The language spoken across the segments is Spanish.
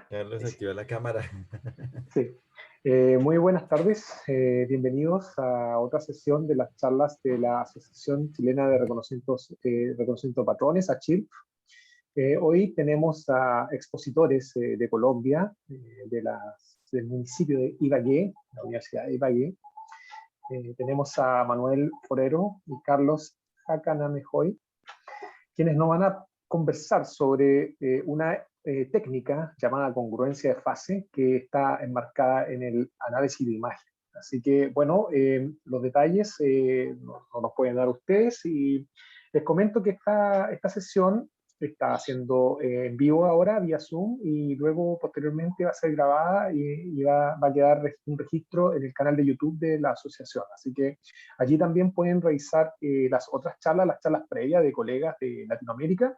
Carlos, Sí. activa la cámara. Sí. Muy buenas tardes, bienvenidos a otra sesión de las charlas de la Asociación Chilena de Reconocimiento de Patrones, ACHIP. Hoy tenemos a expositores de Colombia, del municipio de Ibagué, la Universidad de Ibagué. Tenemos a Manuel Forero y Carlos Jacanamejoy, quienes nos van a conversar sobre una técnica llamada congruencia de fase que está enmarcada en el análisis de imagen. Así que, bueno, los detalles no los pueden dar ustedes y les comento que esta sesión está haciendo en vivo ahora vía Zoom y luego posteriormente va a ser grabada y va a quedar un registro en el canal de YouTube de la asociación. Así que allí también pueden revisar las otras charlas, las charlas previas de colegas de Latinoamérica.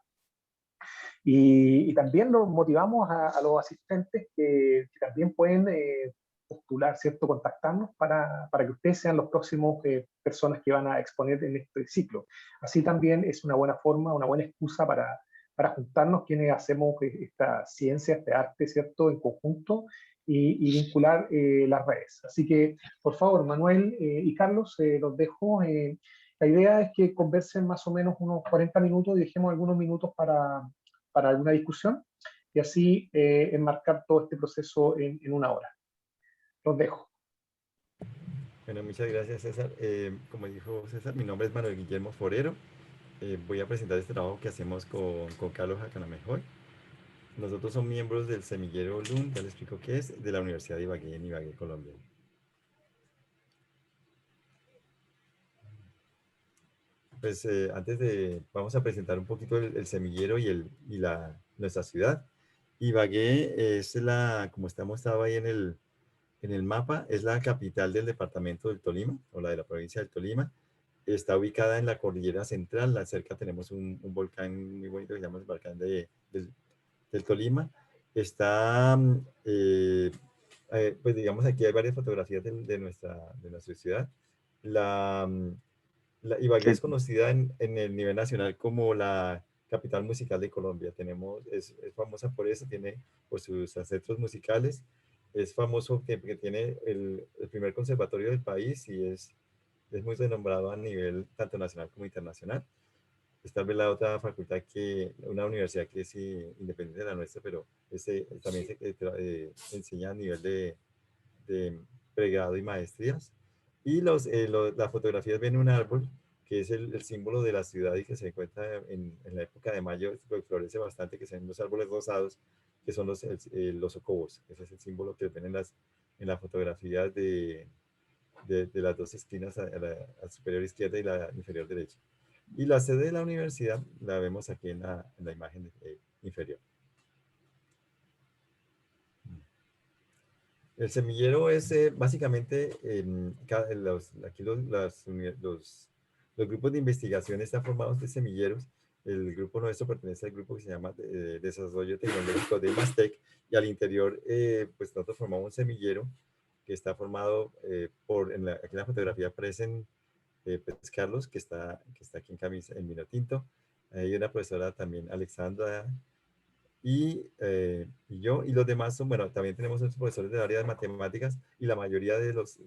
Y también los motivamos a los asistentes que también pueden postular, ¿cierto? Contactarnos para que ustedes sean los próximos personas que van a exponer en este ciclo. Así también es una buena forma, una buena excusa para juntarnos quienes hacemos esta ciencia, este arte, ¿cierto? En conjunto y vincular las redes. Así que, por favor, Manuel y Carlos, los dejo. La idea es que conversen más o menos unos 40 minutos y dejemos algunos minutos para alguna discusión y así enmarcar todo este proceso en una hora. Los dejo. Bueno, muchas gracias, César. Como dijo César, mi nombre es Manuel Guillermo Forero. Voy a presentar este trabajo que hacemos con Carlos Jacanamejoy. Nosotros somos miembros del semillero LUN, ya les explico qué es, de la Universidad de Ibagué, en Ibagué, Colombia. Pues vamos a presentar un poquito el semillero y nuestra ciudad. Ibagué es como estaba ahí en el mapa, es la capital del departamento del Tolima, o la de la provincia del Tolima. Está ubicada en la cordillera central, cerca tenemos un volcán muy bonito que se llama el volcán del Tolima. Está, pues digamos, aquí hay varias fotografías de nuestra ciudad. La, Ibagué es Sí. conocida en el nivel nacional como la capital musical de Colombia. Es famosa por eso, tiene por sus ancestros musicales. Es famoso que tiene el primer conservatorio del país y es muy renombrado a nivel tanto nacional como internacional. Es tal vez la otra facultad una universidad que es independiente de la nuestra, pero también enseña a nivel de pregrado y maestrías. Y las fotografías ven un árbol que es el símbolo de la ciudad y que se encuentra en la época de mayo, pues, florece bastante, que son los árboles rosados, que son los ocobos. Ese es el símbolo que ven en las fotografías de las dos esquinas, a superior izquierda y la inferior derecha. Y la sede de la universidad la vemos aquí en la imagen inferior. El semillero es básicamente, aquí los grupos de investigación están formados de semilleros. El grupo nuestro pertenece al grupo que se llama Desarrollo Tecnológico de Mastec, y al interior, pues nosotros formamos un semillero que está formado aquí en la fotografía aparecen pues Carlos, que está aquí en camisa, en vino tinto. Hay una profesora también, Alexandra, y yo, y los demás son, bueno, también tenemos otros profesores del área de matemáticas y la mayoría de los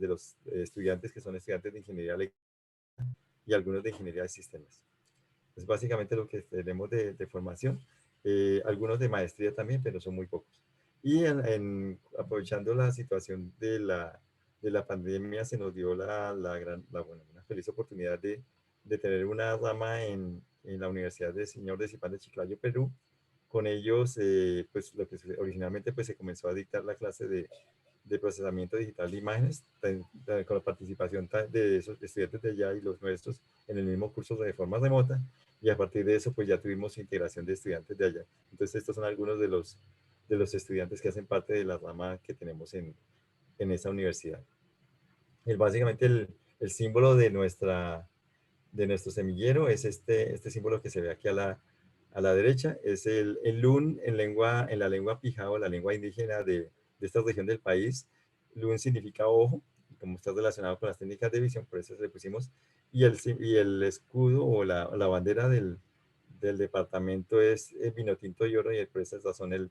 estudiantes que son estudiantes de ingeniería eléctrica y algunos de ingeniería de sistemas. Es básicamente lo que tenemos de formación, algunos de maestría también, pero son muy pocos. Y aprovechando la situación de la pandemia, se nos dio bueno, una feliz oportunidad de tener una rama en la Universidad de Señor de Cipán de Chiclayo, Perú. Con ellos, pues lo que originalmente pues, se comenzó a dictar la clase de procesamiento digital de imágenes, con la participación de esos estudiantes de allá y los nuestros en el mismo curso de forma remota, y a partir de eso pues ya tuvimos integración de estudiantes de allá. Entonces estos son algunos de los estudiantes que hacen parte de la rama que tenemos en esa universidad. Básicamente el símbolo de nuestro semillero es este símbolo que se ve aquí a la derecha, es el LUN en la lengua pijao, o la lengua indígena de esta región del país. LUN significa ojo, como está relacionado con las técnicas de visión, por eso le pusimos, y el escudo o la bandera del departamento es vino tinto y oro, y por esa razón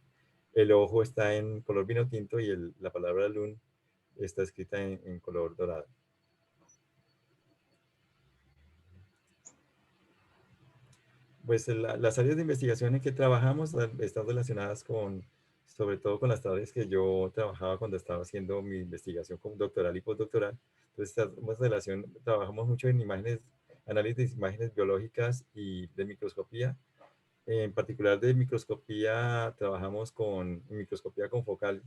El ojo está en color vino tinto y la palabra Lun está escrita en color dorado. Pues las áreas de investigación en que trabajamos están relacionadas con, sobre todo con las áreas que yo trabajaba cuando estaba haciendo mi investigación como doctoral y postdoctoral. Entonces, estamos trabajamos mucho en imágenes, análisis de imágenes biológicas y de microscopía. En particular de microscopía, trabajamos con microscopía confocal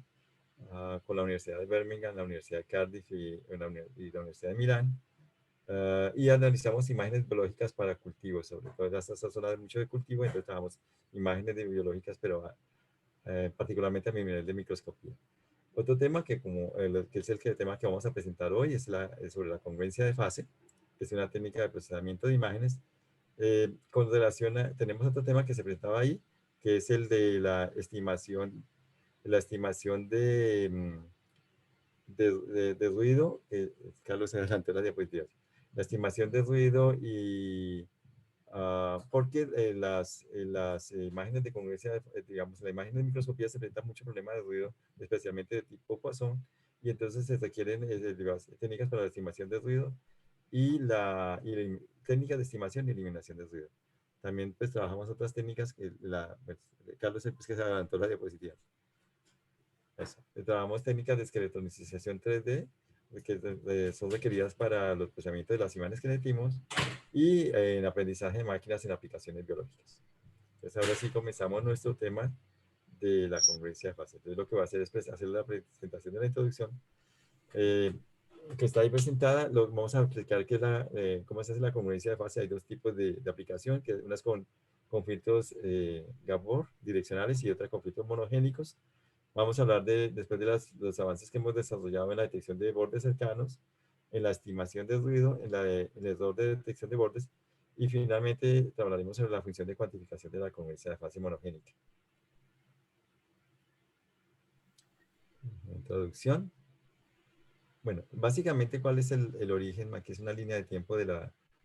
con la Universidad de Birmingham, la Universidad de Cardiff y la Universidad de Milán. Y analizamos imágenes biológicas para cultivos, sobre todo en esta zona de mucho de cultivo, entonces trabajamos imágenes de biológicas, pero particularmente a mi nivel de microscopía. Otro tema que es tema que vamos a presentar hoy es sobre la congruencia de fase, que es una técnica de procesamiento de imágenes. Con relación tenemos otro tema que se presentaba ahí, que es el de la estimación de ruido. Carlos se adelantó las diapositivas. La estimación de ruido y porque las imágenes de congruencia, digamos, la imagen de microscopía se presenta mucho problema de ruido, especialmente de tipo Poisson, y entonces se requieren técnicas para la estimación de ruido y técnicas de estimación y eliminación de ruido. También pues trabajamos otras técnicas pues, Carlos es el que se adelantó la diapositiva. Eso. Trabajamos técnicas de esqueletonización 3D que son requeridas para los procesamientos de las imágenes que emitimos y en aprendizaje de máquinas en aplicaciones biológicas. Entonces ahora sí comenzamos nuestro tema de la congruencia de fase. Entonces lo que va a hacer es pues, hacer la presentación de la introducción que está ahí presentada. Vamos a explicar cómo se hace la congruencia de fase. Hay dos tipos de aplicación, que unas con filtros Gabor direccionales y otras con filtros monogénicos. Vamos a hablar después de los avances que hemos desarrollado en la detección de bordes cercanos, en la estimación de ruido, en el error de detección de bordes, y finalmente hablaremos sobre la función de cuantificación de la congruencia de fase monogénica. Introducción. Bueno, básicamente, ¿cuál es el origen? Aquí es una línea de tiempo de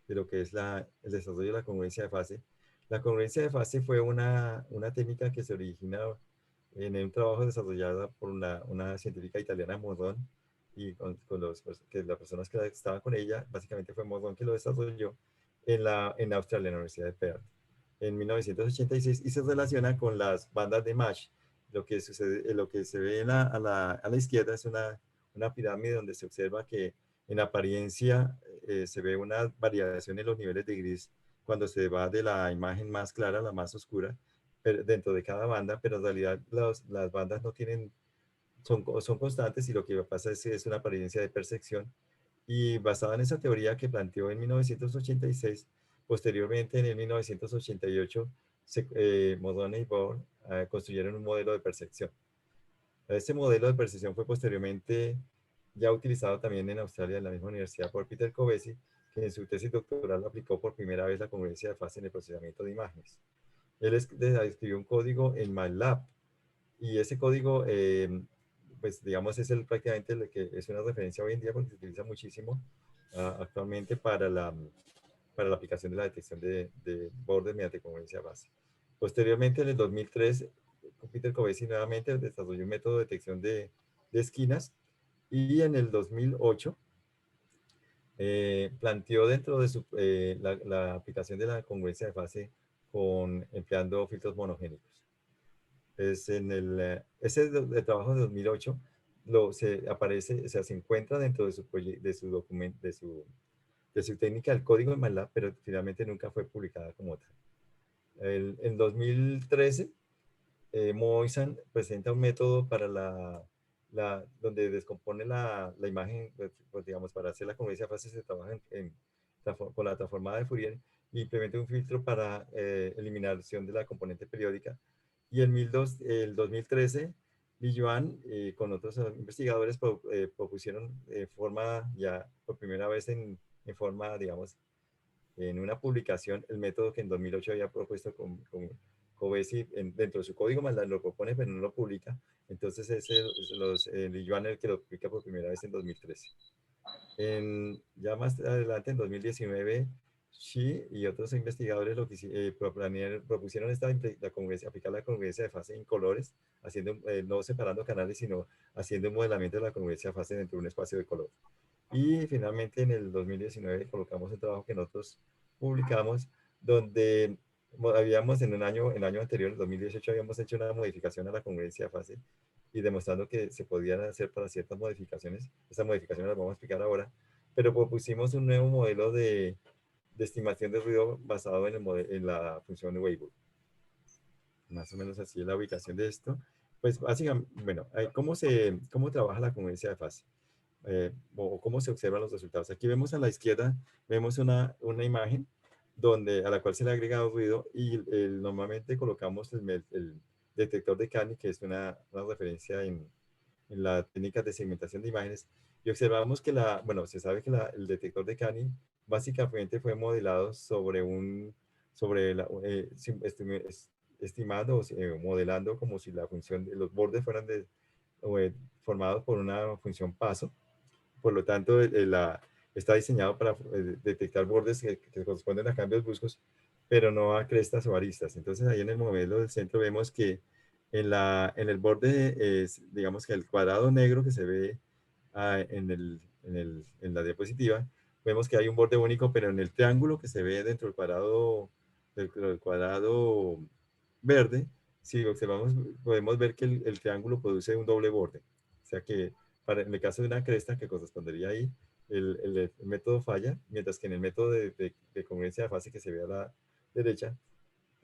lo que es el desarrollo de la congruencia de fase. La congruencia de fase fue una técnica que se origina en un trabajo desarrollado por una científica italiana, Morón, y las personas que estaban con ella, básicamente fue Morón que lo desarrolló en Australia, en la Universidad de Perth, en 1986, y se relaciona con las bandas de Mash. Lo que se ve a la izquierda es una pirámide donde se observa que en apariencia se ve una variación en los niveles de gris cuando se va de la imagen más clara a la más oscura dentro de cada banda, pero en realidad las bandas no son constantes y lo que pasa es que es una apariencia de percepción. Y basada en esa teoría que planteó en 1986, posteriormente en el 1988, Modone y Bohr construyeron un modelo de percepción. Este modelo de percepción fue posteriormente ya utilizado también en Australia en la misma universidad por Peter Covesi, que en su tesis doctoral aplicó por primera vez la congruencia de fase en el procesamiento de imágenes. Él escribió un código en MATLAB y ese código, pues digamos, prácticamente el que es una referencia hoy en día porque se utiliza muchísimo actualmente para la aplicación de la detección de bordes mediante congruencia de fase. Posteriormente, en el 2003, Peter Covesi nuevamente desarrolló un método de detección de esquinas y en el 2008 planteó dentro de la aplicación de la congruencia de fase empleando filtros monogénicos. Ese trabajo de 2008 se encuentra dentro de su documento, de su técnica del código de MATLAB, pero finalmente nunca fue publicada como tal. En 2013, Moisan presenta un método para donde descompone la imagen, pues, digamos, para hacer la congruencia de fase se trabaja con la transformada de Fourier y implementa un filtro para eliminación de la componente periódica. Y en el 2013, Li Yuan con otros investigadores propusieron forma ya por primera vez en forma, digamos, en una publicación, el método que en 2008 había propuesto con Covesi dentro de su código, más lo propone, pero no lo publica. Entonces, Li Yuan el que lo publica por primera vez en 2013. Ya más adelante, en 2019, Xi y otros investigadores propusieron aplicar la congruencia de fase en colores no separando canales, sino haciendo un modelamiento de la congruencia de fase dentro de un espacio de color. Y finalmente en el 2019 colocamos un trabajo que nosotros publicamos donde habíamos en el año anterior, en 2018, habíamos hecho una modificación a la congruencia de fase y demostrando que se podían hacer para ciertas modificaciones. Esas modificaciones las vamos a explicar ahora, pero propusimos un nuevo modelo de estimación de ruido basado en la función de Weibull. Más o menos así es la ubicación de esto. Pues básicamente, bueno, ¿cómo trabaja la congruencia de fase? O cómo se observan los resultados. Aquí vemos a la izquierda, vemos una imagen a la cual se le ha agregado ruido y normalmente colocamos el detector de Canny, que es una referencia en la técnica de segmentación de imágenes, y observamos que bueno, se sabe que el detector de Canny básicamente fue modelado estimando o modelando como si la función de los bordes fueran formados por una función paso. Por lo tanto, está diseñado para detectar bordes que corresponden a cambios bruscos, pero no a crestas o aristas. Entonces, ahí en el modelo del centro vemos que en el borde, digamos que el cuadrado negro que se ve en la diapositiva, vemos que hay un borde único, pero en el triángulo que se ve dentro del cuadrado verde, si observamos, podemos ver que el triángulo produce un doble borde. O sea que en el caso de una cresta que correspondería ahí, el método falla, mientras que en el método de congruencia de fase que se ve a la derecha,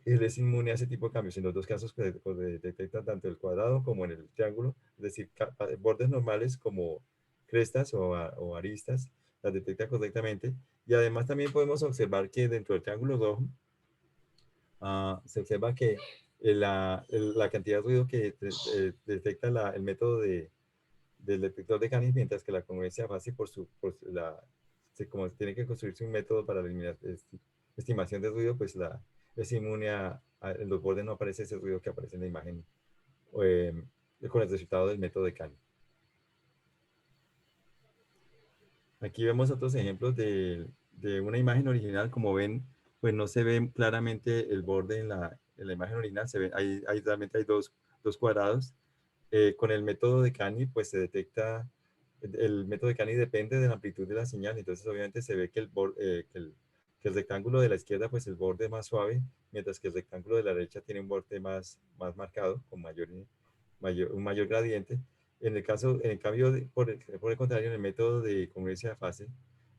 él es inmune a ese tipo de cambios. En los dos casos detecta tanto el cuadrado como en el triángulo, es decir, bordes normales como crestas o aristas, las detecta correctamente. Y además también podemos observar que dentro del triángulo rojo se observa que la cantidad de ruido que detecta el método del detector de Canny, mientras que la congruencia de fase como tiene que construirse un método para la estimación de ruido, pues es inmune en los bordes no aparece ese ruido que aparece en la imagen eh, con el resultado del método de Canny. Aquí vemos otros ejemplos de una imagen original. Como ven, pues no se ve claramente el borde en la imagen original. Realmente hay dos cuadrados. Con el método de Canny, pues se detecta, el método de Canny depende de la amplitud de la señal, entonces obviamente se ve que el rectángulo de la izquierda, pues el borde es más suave, mientras que el rectángulo de la derecha tiene un borde más marcado, con un mayor gradiente. En el cambio, por el contrario, en el método de congruencia de fase,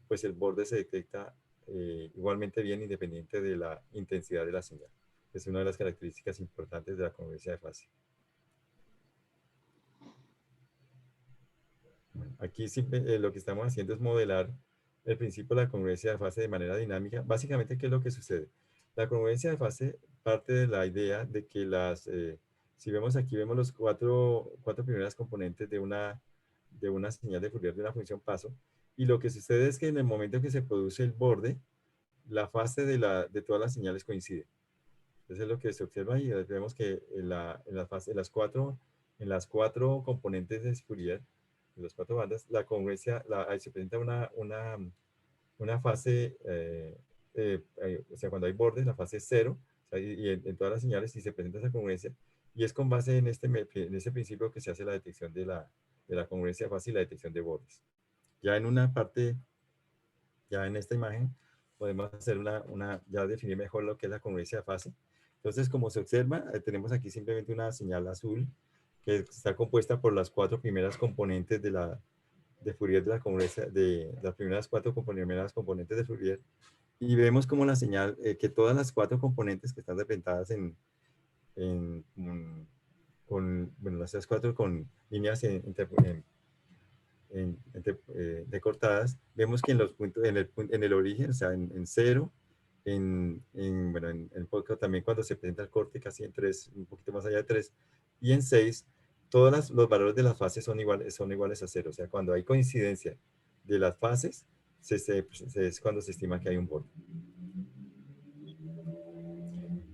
pues el borde se detecta igualmente bien independiente de la intensidad de la señal. Es una de las características importantes de la congruencia de fase. Aquí lo que estamos haciendo es modelar el principio de la congruencia de fase de manera dinámica. Básicamente, ¿qué es lo que sucede? La congruencia de fase parte de la idea de que si vemos aquí, vemos los cuatro primeras componentes de una señal de Fourier de una función paso, y lo que sucede es que en el momento en que se produce el borde, la fase de todas las señales coincide. Eso es lo que se observa ahí. Vemos que en las cuatro componentes de Fourier, de las cuatro bandas, la congruencia, ahí se presenta una fase, o sea, cuando hay bordes, la fase es cero, o sea, y en todas las señales sí se presenta esa congruencia, y es con base en este principio que se hace la detección de la congruencia de fase y la detección de bordes. Ya en una parte, ya en esta imagen, podemos hacer ya definir mejor lo que es la congruencia de fase. Entonces, como se observa, tenemos aquí simplemente una señal azul que está compuesta por las cuatro primeras componentes de Fourier de la congruencia, de las primeras primeras componentes de Fourier, y vemos como la señal, que todas las cuatro componentes que están representadas bueno, las cuatro con líneas decortadas, vemos que en los puntos, en el origen, o sea, en cero, bueno, en podcast también cuando se presenta el corte casi en 3, un poquito más allá de 3, y en 6, todos los valores de las fases son iguales a 0. O sea, cuando hay coincidencia de las fases, es cuando se estima que hay un borde.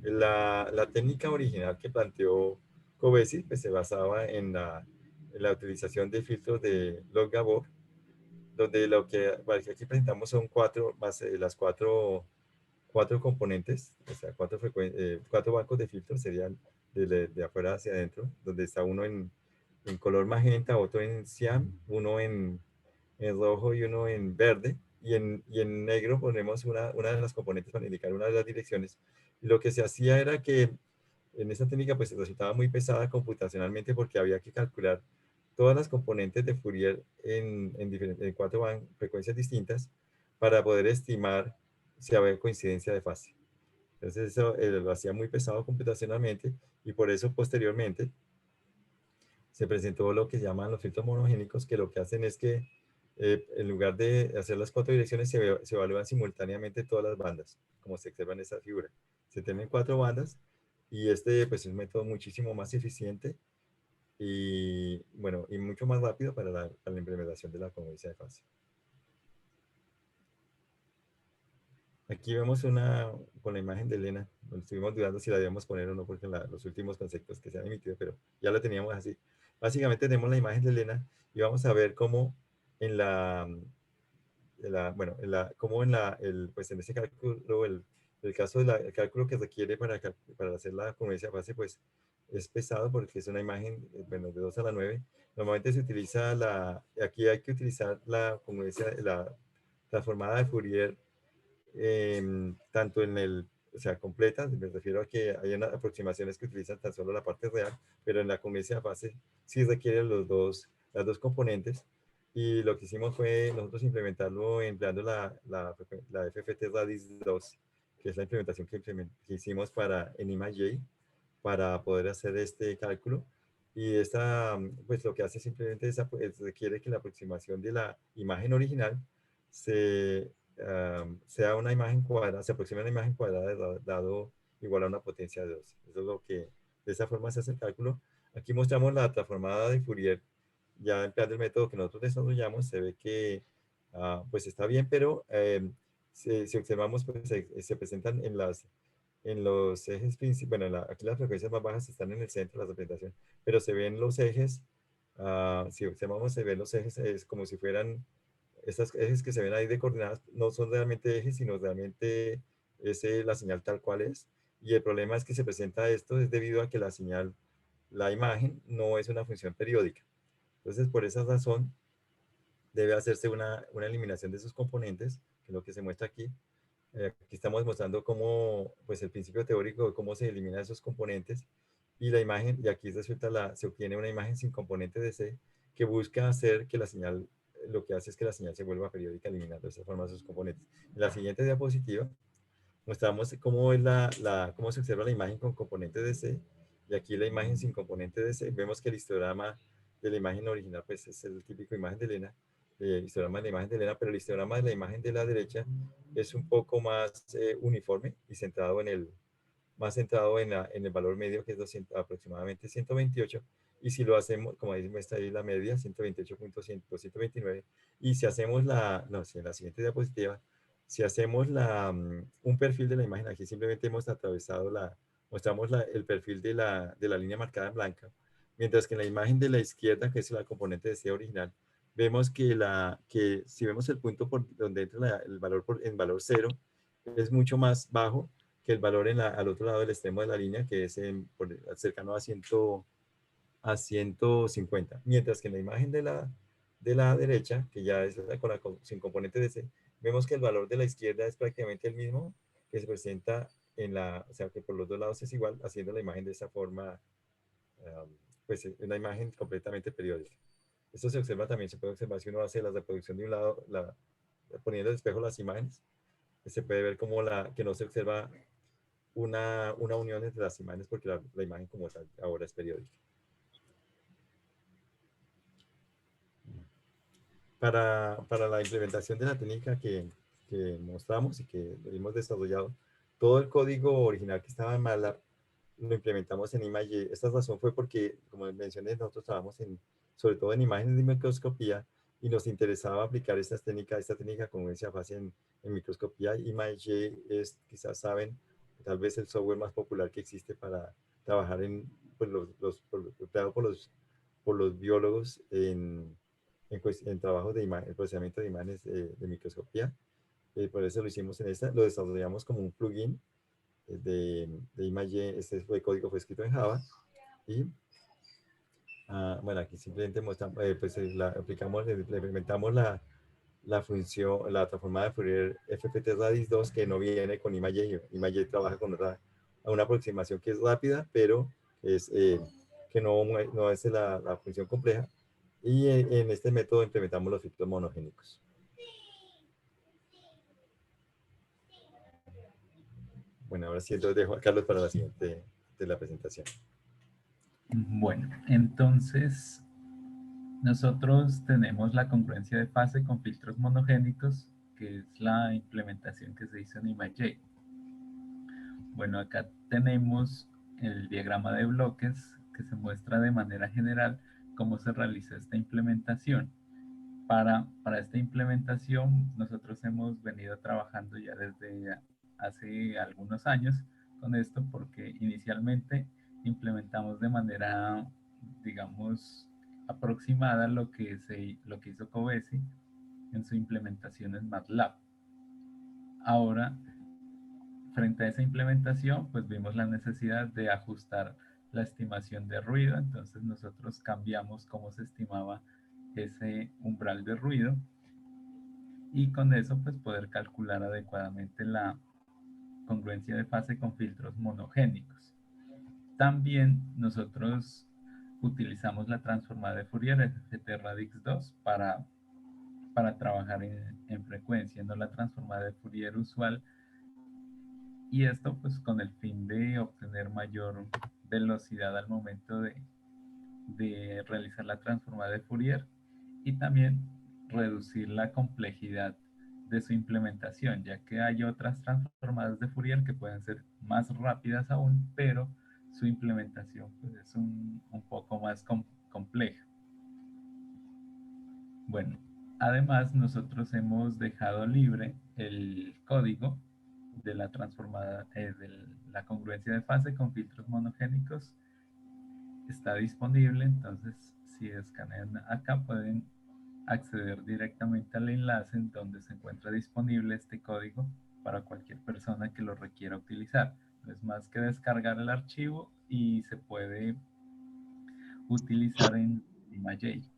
La técnica original que planteó Covesis pues, se basaba en la utilización de filtros de log-Gabor, donde aquí presentamos son las cuatro componentes, o sea, cuatro bancos de filtros serían de afuera hacia adentro, donde está uno en color magenta, otro en cian, uno en rojo y uno en verde, y en negro ponemos una de las componentes para indicar una de las direcciones. Y lo que se hacía era que en esta técnica pues resultaba muy pesada computacionalmente porque había que calcular todas las componentes de Fourier en frecuencias distintas para poder estimar si había coincidencia de fase. Entonces eso lo hacía muy pesado computacionalmente y por eso posteriormente se presentó lo que se llaman los filtros monogénicos, que lo que hacen es que en lugar de hacer las cuatro direcciones, se evalúan simultáneamente todas las bandas, como se observa en esta figura. Se tienen cuatro bandas y este pues, es un método muchísimo más eficiente y, bueno, y mucho más rápido para la implementación de la congruencia de fase. Aquí vemos con la imagen de Elena. Bueno, estuvimos dudando si la debíamos poner o no, porque los últimos conceptos que se han emitido, pero ya la teníamos así. Básicamente tenemos la imagen de Elena y vamos a ver cómo en bueno, cómo pues en ese cálculo, el caso del cálculo que requiere para hacer la congruencia de fase, pues es pesado porque es una imagen, bueno, de 2 a la 9. Normalmente se utiliza aquí hay que utilizar la congruencia, la transformada de Fourier tanto o sea, completa, me refiero a que hay aproximaciones que utilizan tan solo la parte real, pero en la congruencia de fase sí requieren las dos componentes. Y lo que hicimos fue nosotros implementarlo empleando la FFT Radix 2, que es la implementación que hicimos en ImageJ para poder hacer este cálculo. Y pues lo que hace simplemente requiere que la aproximación de la imagen original sea una imagen cuadrada, se aproxima a una imagen cuadrada dado igual a una potencia de 2. Eso es lo que, de esa forma se hace el cálculo. Aquí mostramos la transformada de Fourier, ya empleando el método que nosotros desarrollamos, se ve que pues está bien, pero si observamos, pues se presentan en los ejes principales, bueno, aquí las frecuencias más bajas están en el centro de la representación, pero se ven los ejes, si observamos, se ven los ejes, es como si fueran, estas ejes que se ven ahí de coordenadas, no son realmente ejes, sino realmente es la señal tal cual es, y el problema es que se presenta esto es debido a que la señal, la imagen, no es una función periódica. Entonces, por esa razón, debe hacerse una eliminación de sus componentes, que es lo que se muestra aquí. Aquí estamos mostrando cómo, pues el principio teórico de cómo se eliminan esos componentes y la imagen, y aquí se obtiene una imagen sin componente de C que busca hacer que la señal, lo que hace es que la señal se vuelva periódica eliminando de esa forma sus componentes. En la siguiente diapositiva mostramos cómo, cómo se observa la imagen con componente de C y aquí la imagen sin componente de C. Vemos que el histograma de la imagen original pues es el típico imagen de Elena, histograma de la imagen de Elena, pero el histograma de la imagen de la derecha es un poco más uniforme y centrado más centrado en el valor medio que es aproximadamente 128. Y si lo hacemos, como ahí muestra ahí la media, 128.129. Y si hacemos no, si en la siguiente diapositiva, si hacemos un perfil de la imagen, aquí simplemente hemos atravesado mostramos el perfil de la línea marcada en blanca, mientras que en la imagen de la izquierda, que es la componente de C original, vemos que si vemos el punto por donde entra el valor en valor 0, es mucho más bajo que el valor al otro lado del extremo de la línea, que es cercano a 150. Mientras que en la imagen de la derecha, que ya es sin componente de C, vemos que el valor de la izquierda es prácticamente el mismo que se presenta o sea que por los dos lados es igual, haciendo la imagen de esa forma, pues una imagen completamente periódica. Esto se observa también, se puede observar si uno hace la reproducción de un lado, poniendo el espejo las imágenes, se puede ver como que no se observa una unión entre las imágenes porque la imagen como tal ahora es periódica. Para la implementación de la técnica que mostramos y que hemos desarrollado, todo el código original que estaba en MATLAB lo implementamos en ImageJ. Esta razón fue porque, como mencioné, nosotros trabajamos sobre todo en imágenes de microscopía y nos interesaba aplicar esta técnica como decía fácil en microscopía. ImageJ es, quizás saben, tal vez el software más popular que existe para trabajar pues, empleado por los biólogos en trabajos el procesamiento de imágenes de microscopía. Por eso lo hicimos lo desarrollamos como un plugin de ImageJ. Código fue escrito en Java. Y bueno, aquí simplemente mostramos, pues, aplicamos, le implementamos la función, la transformada de Fourier FPT Radix 2, que no viene con ImageJ. ImageJ trabaja con una aproximación que es rápida, pero es, que no es la función compleja. Y en este método implementamos los filtros monogénicos. Bueno, ahora sí, entonces dejo a Carlos para la siguiente de la presentación. Bueno, entonces nosotros tenemos la congruencia de fase con filtros monogénicos, que es la implementación que se hizo en ImageJ. Bueno, acá tenemos el diagrama de bloques que se muestra de manera general cómo se realiza esta implementación. Para esta implementación, nosotros hemos venido trabajando ya desde hace algunos años con esto, porque inicialmente implementamos de manera, digamos, aproximada lo que hizo Covesi en su implementación en MATLAB. Ahora, frente a esa implementación, pues vimos la necesidad de ajustar la estimación de ruido. Entonces nosotros cambiamos cómo se estimaba ese umbral de ruido, y con eso pues poder calcular adecuadamente la congruencia de fase con filtros monogénicos. También nosotros utilizamos la transformada de Fourier FT Radix 2 para trabajar en frecuencia, no la transformada de Fourier usual, y esto pues con el fin de obtener mayor velocidad al momento de realizar la transformada de Fourier, y también reducir la complejidad de su implementación, ya que hay otras transformadas de Fourier que pueden ser más rápidas aún, pero su implementación pues, es un poco más compleja. Bueno, además nosotros hemos dejado libre el código de la transformada, de la congruencia de fase con filtros monogénicos. Está disponible, entonces si escanean acá pueden acceder directamente al enlace en donde se encuentra disponible este código para cualquier persona que lo requiera utilizar. No es más que descargar el archivo y se puede utilizar en ImageJ.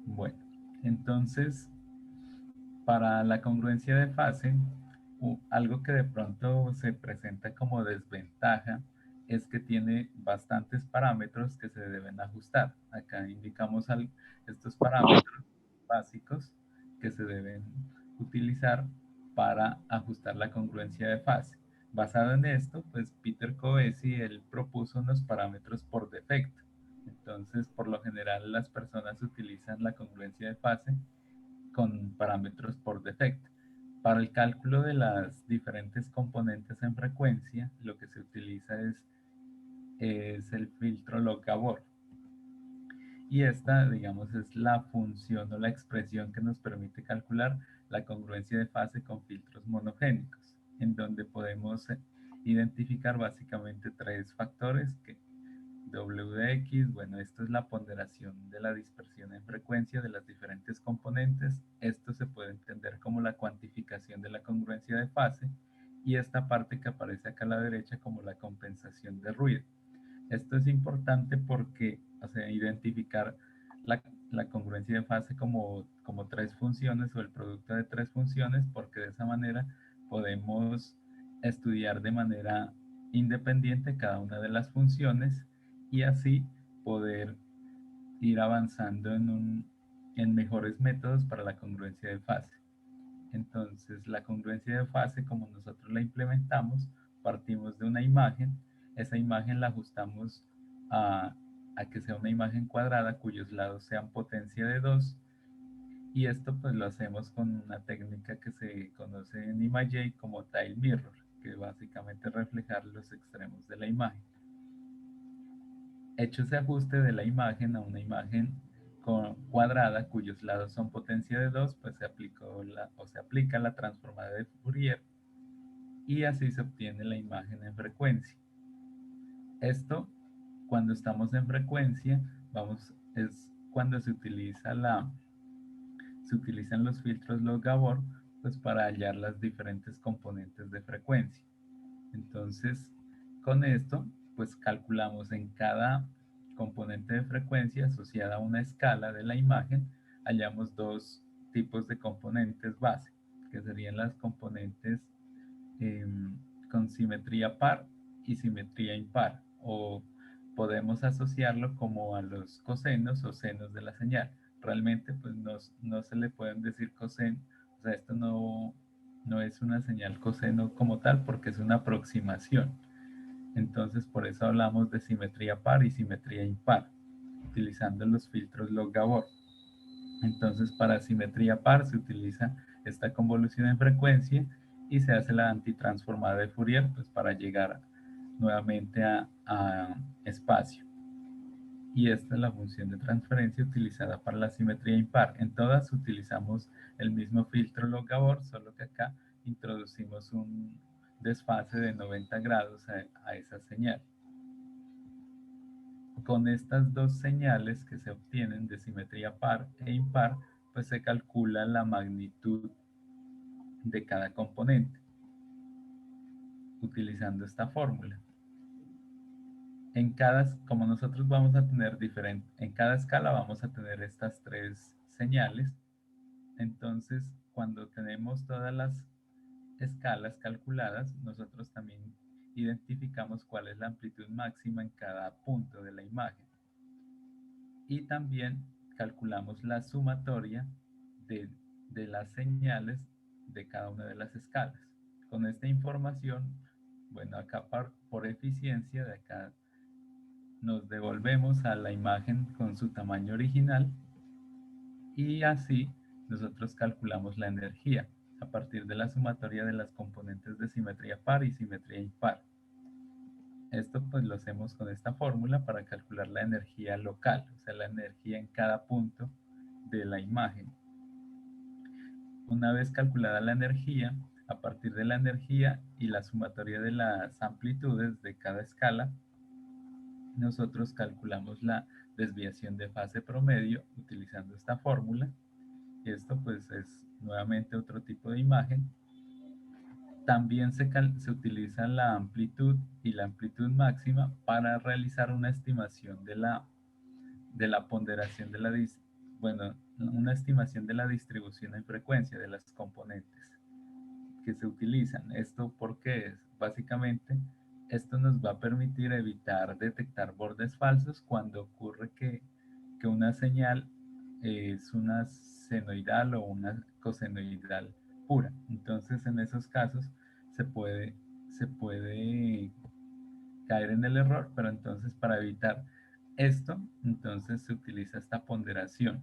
Bueno, entonces para la congruencia de fase, algo que de pronto se presenta como desventaja es que tiene bastantes parámetros que se deben ajustar. Acá indicamos estos parámetros básicos que se deben utilizar para ajustar la congruencia de fase. Basado en esto, pues Peter Covesi, él propuso unos parámetros por defecto. Entonces, por lo general, las personas utilizan la congruencia de fase con parámetros por defecto. Para el cálculo de las diferentes componentes en frecuencia, lo que se utiliza es el filtro log-Gabor. Y esta, digamos, es la función o la expresión que nos permite calcular la congruencia de fase con filtros monogénicos, en donde podemos identificar básicamente tres factores que W de X, bueno, esto es la ponderación de la dispersión en frecuencia de las diferentes componentes. Esto se puede entender como la cuantificación de la congruencia de fase, y esta parte que aparece acá a la derecha como la compensación de ruido. Esto es importante porque, o sea, identificar la congruencia de fase como tres funciones o el producto de tres funciones, porque de esa manera podemos estudiar de manera independiente cada una de las funciones y así poder ir avanzando en mejores métodos para la congruencia de fase. Entonces, la congruencia de fase, como nosotros la implementamos, partimos de una imagen. Esa imagen la ajustamos a, a que sea una imagen cuadrada cuyos lados sean potencia de 2, y esto pues lo hacemos con una técnica que se conoce en ImageJ como tile mirror, que básicamente es reflejar los extremos de la imagen. Hecho ese ajuste de la imagen a una imagen cuadrada cuyos lados son potencia de 2, pues se aplica la transformada de Fourier, y así se obtiene la imagen en frecuencia. Esto, cuando estamos en frecuencia, es cuando se utilizan los filtros log-Gabor pues para hallar las diferentes componentes de frecuencia. Entonces, con esto, pues calculamos en cada componente de frecuencia asociada a una escala de la imagen, hallamos dos tipos de componentes base, que serían las componentes eh, con simetría par y simetría impar, o podemos asociarlo como a los cosenos o senos de la señal. Realmente pues no se le pueden decir coseno, o sea, esto no es una señal coseno como tal porque es una aproximación. Entonces por eso hablamos de simetría par y simetría impar, utilizando los filtros log-Gabor. Entonces para simetría par se utiliza esta convolución en frecuencia y se hace la antitransformada de Fourier pues, para llegar nuevamente a espacio. Y esta es la función de transferencia utilizada para la simetría impar. En todas utilizamos el mismo filtro log-Gabor, solo que acá introducimos un desfase de 90 grados a esa señal. Con estas dos señales que se obtienen de simetría par e impar, pues se calcula la magnitud de cada componente utilizando esta fórmula. Como nosotros vamos a tener en cada escala vamos a tener estas tres señales, entonces cuando tenemos todas las escalas calculadas, nosotros también identificamos cuál es la amplitud máxima en cada punto de la imagen. Y también calculamos la sumatoria de las señales de cada una de las escalas. Con esta información, bueno, acá por eficiencia, de acá nos devolvemos a la imagen con su tamaño original y así nosotros calculamos la energía a partir de la sumatoria de las componentes de simetría par y simetría impar. Esto pues lo hacemos con esta fórmula para calcular la energía local, o sea, la energía en cada punto de la imagen. Una vez calculada la energía, a partir de la energía y la sumatoria de las amplitudes de cada escala, nosotros calculamos la desviación de fase promedio utilizando esta fórmula. Y esto pues es nuevamente otro tipo de imagen. También se utiliza la amplitud y la amplitud máxima para realizar una estimación de la ponderación de una estimación de la distribución en frecuencia de las componentes que se utilizan. Esto porque básicamente esto nos va a permitir evitar detectar bordes falsos cuando ocurre que una señal es una senoidal o una cosenoidal pura. Entonces en esos casos se puede caer en el error, pero entonces para evitar esto, entonces se utiliza esta ponderación.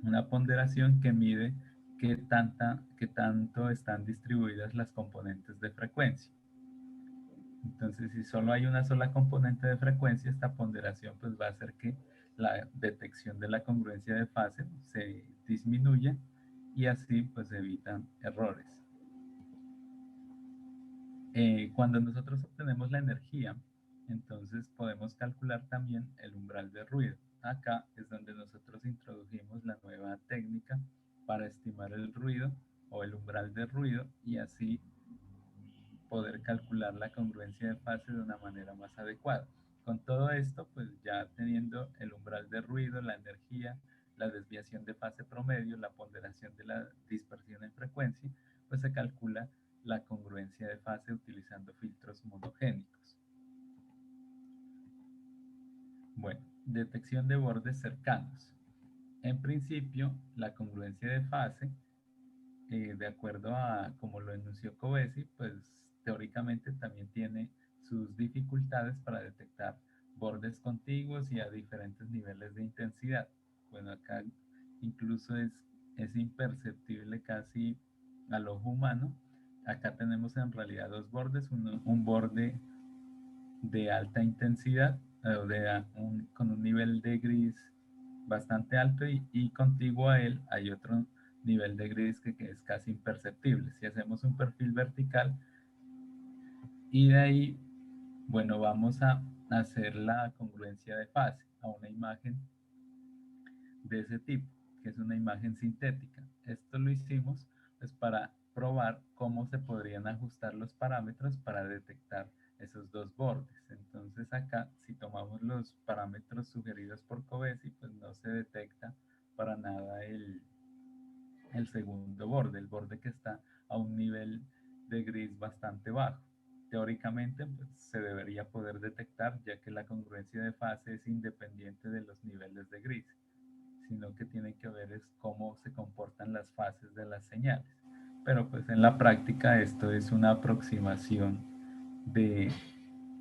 Una ponderación que mide qué tanto están distribuidas las componentes de frecuencia. Entonces, si solo hay una sola componente de frecuencia, esta ponderación pues va a hacer que la detección de la congruencia de fase se disminuya y así pues evitan errores. Cuando nosotros obtenemos la energía, entonces podemos calcular también el umbral de ruido. Acá es donde nosotros introdujimos la nueva técnica para estimar el ruido o el umbral de ruido y así poder calcular la congruencia de fase de una manera más adecuada. Con todo esto, pues ya teniendo el umbral de ruido, la energía, la desviación de fase promedio, la ponderación de la dispersión en frecuencia, pues se calcula la congruencia de fase utilizando filtros monogénicos. Bueno, detección de bordes cercanos. En principio, la congruencia de fase, de acuerdo a como lo enunció Covesi, pues teóricamente también tiene sus dificultades para detectar bordes contiguos y a diferentes niveles de intensidad. Bueno, acá incluso es imperceptible casi al ojo humano. Acá tenemos en realidad dos bordes, un borde de alta intensidad con un nivel de gris bastante alto y contiguo a él hay otro nivel de gris que es casi imperceptible. Si hacemos un perfil vertical y de ahí, bueno, vamos a hacer la congruencia de fase a una imagen de ese tipo, que es una imagen sintética. Esto lo hicimos pues para probar cómo se podrían ajustar los parámetros para detectar esos dos bordes. Entonces acá, si tomamos los parámetros sugeridos por Covesi, pues no se detecta para nada el segundo borde, el borde que está a un nivel de gris bastante bajo. Teóricamente, pues, se debería poder detectar, ya que la congruencia de fase es independiente de los niveles de gris, sino que tiene que ver es cómo se comportan las fases de las señales. Pero pues en la práctica esto es una aproximación de,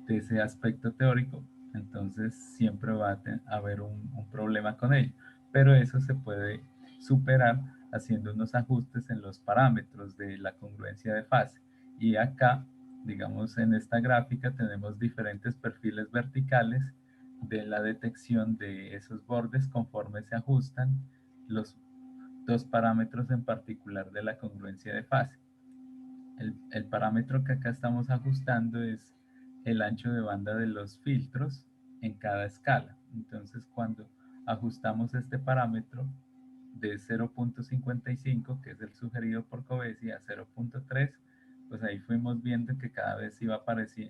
de ese aspecto teórico, entonces siempre va a haber un problema con ello. Pero eso se puede superar haciendo unos ajustes en los parámetros de la congruencia de fase. Y acá, digamos, en esta gráfica tenemos diferentes perfiles verticales de la detección de esos bordes conforme se ajustan los dos parámetros en particular de la congruencia de fase. El parámetro que acá estamos ajustando es el ancho de banda de los filtros en cada escala. Entonces, cuando ajustamos este parámetro de 0.55, que es el sugerido por Covesi, a 0.3, pues ahí fuimos viendo que cada vez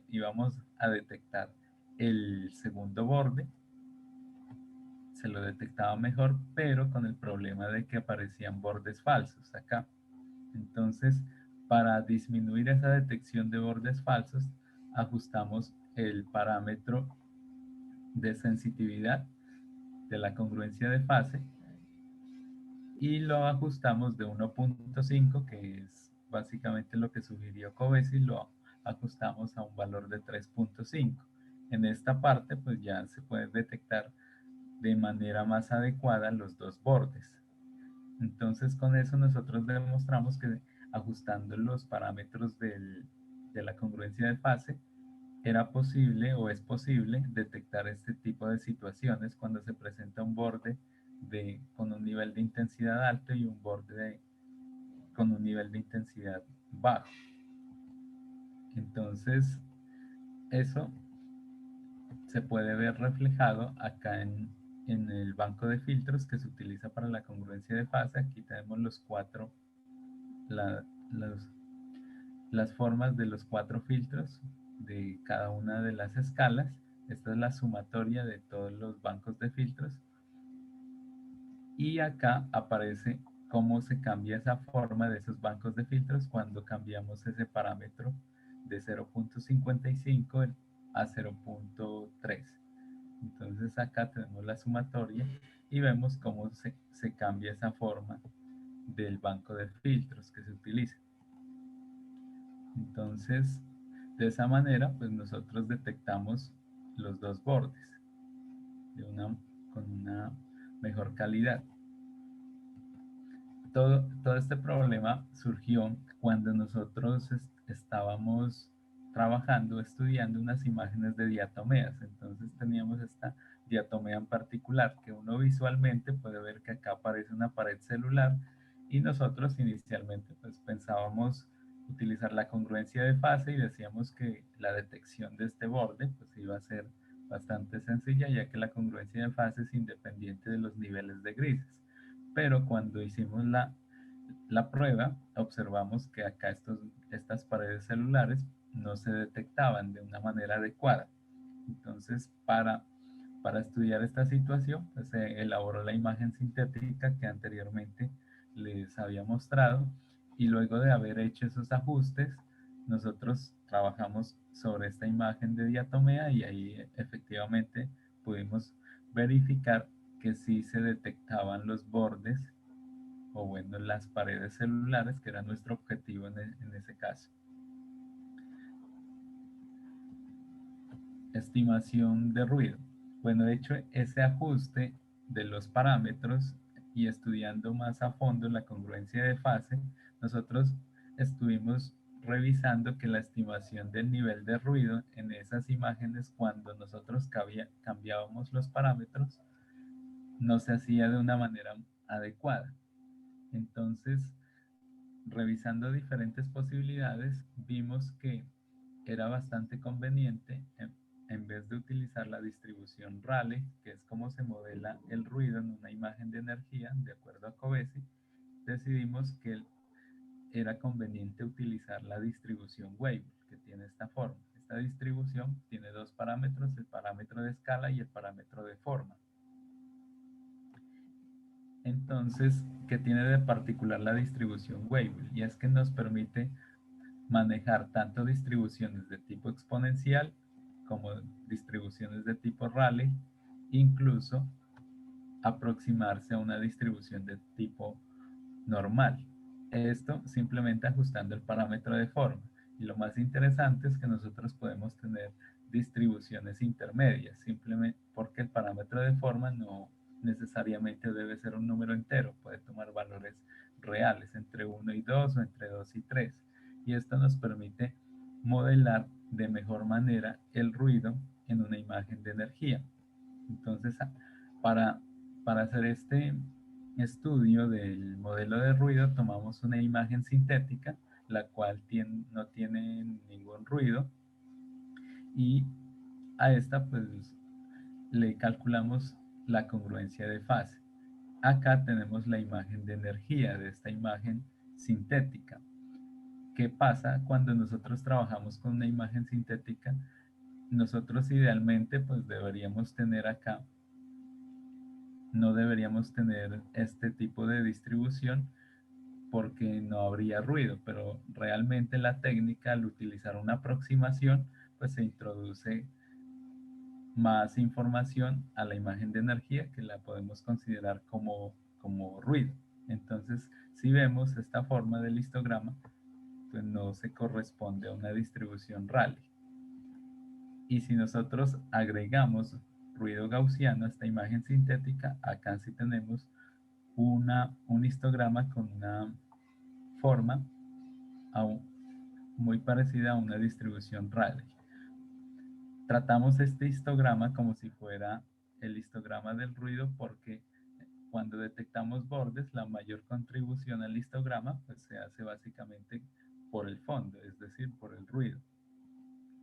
íbamos a detectar el segundo borde, se lo detectaba mejor, pero con el problema de que aparecían bordes falsos acá. Entonces, para disminuir esa detección de bordes falsos, ajustamos el parámetro de sensitividad de la congruencia de fase y lo ajustamos de 1.5, que es básicamente lo que sugirió Covesi, lo ajustamos a un valor de 3.5. En esta parte, pues ya se puede detectar de manera más adecuada los dos bordes. Entonces, con eso nosotros demostramos que ajustando los parámetros de la congruencia de fase, era posible o es posible detectar este tipo de situaciones cuando se presenta un borde con un nivel de intensidad alto y un borde con un nivel de intensidad bajo. Entonces, eso se puede ver reflejado acá en el banco de filtros que se utiliza para la congruencia de fase. Aquí tenemos la, los, las formas de los 4 filtros de cada una de las escalas. Esta es la sumatoria de todos los bancos de filtros. Y acá aparece cómo se cambia esa forma de esos bancos de filtros cuando cambiamos ese parámetro de 0.55 a 0.3. Entonces acá tenemos la sumatoria y vemos cómo se cambia esa forma del banco de filtros que se utiliza. Entonces, de esa manera, pues nosotros detectamos los dos bordes con una mejor calidad. Todo este problema surgió cuando nosotros estábamos trabajando, estudiando unas imágenes de diatomeas. Entonces teníamos esta diatomea en particular que uno visualmente puede ver que acá aparece una pared celular y nosotros inicialmente pues pensábamos utilizar la congruencia de fase y decíamos que la detección de este borde pues iba a ser bastante sencilla ya que la congruencia de fase es independiente de los niveles de grises. Pero cuando hicimos la prueba, observamos que acá estas paredes celulares no se detectaban de una manera adecuada. Entonces, para estudiar esta situación, pues, se elaboró la imagen sintética que anteriormente les había mostrado y luego de haber hecho esos ajustes, nosotros trabajamos sobre esta imagen de diatomea y ahí efectivamente pudimos verificar que sí se detectaban los bordes o bueno, las paredes celulares, que era nuestro objetivo en ese caso. Estimación de ruido. Bueno, de hecho, ese ajuste de los parámetros y estudiando más a fondo la congruencia de fase, nosotros estuvimos revisando que la estimación del nivel de ruido en esas imágenes cuando nosotros cambiábamos los parámetros no se hacía de una manera adecuada. Entonces, revisando diferentes posibilidades, vimos que era bastante conveniente, en vez de utilizar la distribución Rayleigh, que es como se modela el ruido en una imagen de energía, de acuerdo a Covesi, decidimos que era conveniente utilizar la distribución Weibull, que tiene esta forma. Esta distribución tiene dos parámetros, el parámetro de escala y el parámetro de forma. Entonces, ¿qué tiene de particular la distribución Weibull? Y es que nos permite manejar tanto distribuciones de tipo exponencial como distribuciones de tipo Rayleigh, incluso aproximarse a una distribución de tipo normal. Esto simplemente ajustando el parámetro de forma. Y lo más interesante es que nosotros podemos tener distribuciones intermedias, simplemente porque el parámetro de forma no necesariamente debe ser un número entero, puede tomar valores reales entre 1 y 2 o entre 2 y 3. Y esto nos permite modelar de mejor manera el ruido en una imagen de energía. Entonces, para, para hacer este estudio del modelo de ruido, tomamos una imagen sintética, la cual no tiene ningún ruido, y a esta pues le calculamos la congruencia de fase. Acá tenemos la imagen de energía de esta imagen sintética. ¿Qué pasa cuando nosotros trabajamos con una imagen sintética? Nosotros idealmente pues deberíamos tener acá, no deberíamos tener este tipo de distribución porque no habría ruido, pero realmente la técnica al utilizar una aproximación pues se introduce más información a la imagen de energía que la podemos considerar como ruido. Entonces, si vemos esta forma del histograma, pues no se corresponde a una distribución Rayleigh. Y si nosotros agregamos ruido gaussiano a esta imagen sintética, acá sí tenemos un histograma con una forma muy parecida a una distribución Rayleigh. Tratamos este histograma como si fuera el histograma del ruido porque cuando detectamos bordes, la mayor contribución al histograma pues, se hace básicamente por el fondo, es decir, por el ruido.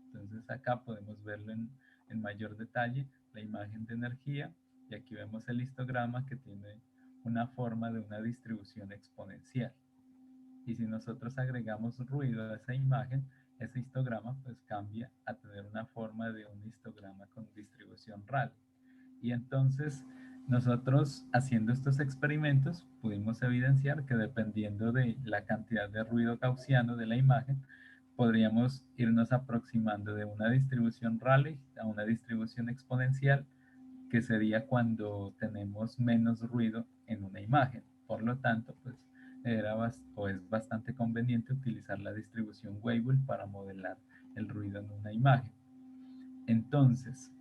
Entonces acá podemos verlo en mayor detalle, la imagen de energía, y aquí vemos el histograma que tiene una forma de una distribución exponencial. Y si nosotros agregamos ruido a esa imagen, ese histograma pues cambia a tener una forma de un histograma con distribución Rayleigh. Y entonces nosotros haciendo estos experimentos pudimos evidenciar que dependiendo de la cantidad de ruido gaussiano de la imagen, podríamos irnos aproximando de una distribución Rayleigh a una distribución exponencial, que sería cuando tenemos menos ruido en una imagen. Por lo tanto, pues es bastante conveniente utilizar la distribución Weibull para modelar el ruido en una imagen. Entonces,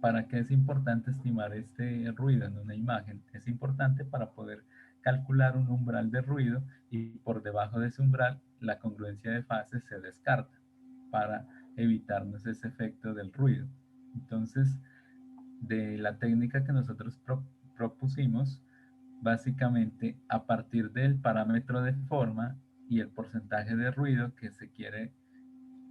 ¿para qué es importante estimar este ruido en una imagen? Es importante para poder calcular un umbral de ruido y por debajo de ese umbral la congruencia de fase se descarta para evitarnos ese efecto del ruido. Entonces, de la técnica que nosotros propusimos, básicamente a partir del parámetro de forma y el porcentaje de ruido que se quiere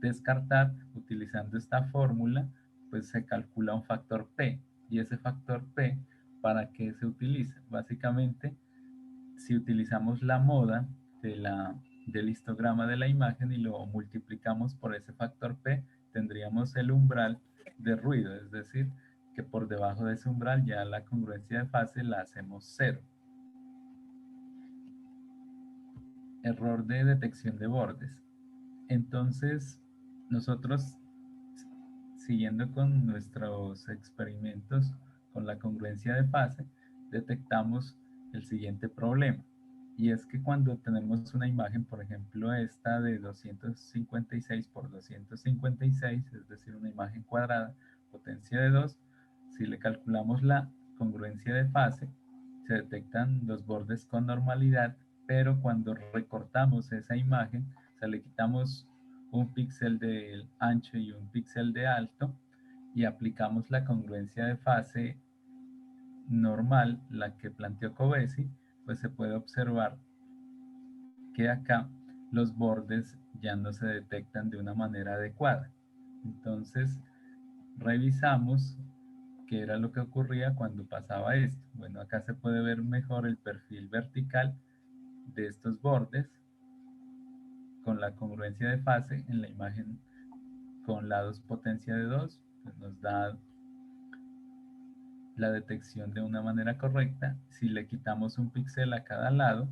descartar utilizando esta fórmula, pues se calcula un factor P. Y ese factor P, ¿para qué se utiliza? Básicamente, si utilizamos la moda del histograma de la imagen y lo multiplicamos por ese factor P, tendríamos el umbral de ruido, es decir, que por debajo de ese umbral ya la congruencia de fase la hacemos cero. Error de detección de bordes. Entonces, nosotros, siguiendo con nuestros experimentos con la congruencia de fase, detectamos el siguiente problema. Y es que cuando tenemos una imagen, por ejemplo, esta de 256 por 256, es decir, una imagen cuadrada, potencia de 2, si le calculamos la congruencia de fase, se detectan los bordes con normalidad, pero cuando recortamos esa imagen, o sea, le quitamos un píxel de ancho y un píxel de alto y aplicamos la congruencia de fase normal, la que planteó Covesi, pues se puede observar que acá los bordes ya no se detectan de una manera adecuada. Entonces, revisamos qué era lo que ocurría cuando pasaba esto. Bueno, acá se puede ver mejor el perfil vertical de estos bordes con la congruencia de fase en la imagen con lados potencia de 2, pues nos da la detección de una manera correcta. Si le quitamos un píxel a cada lado,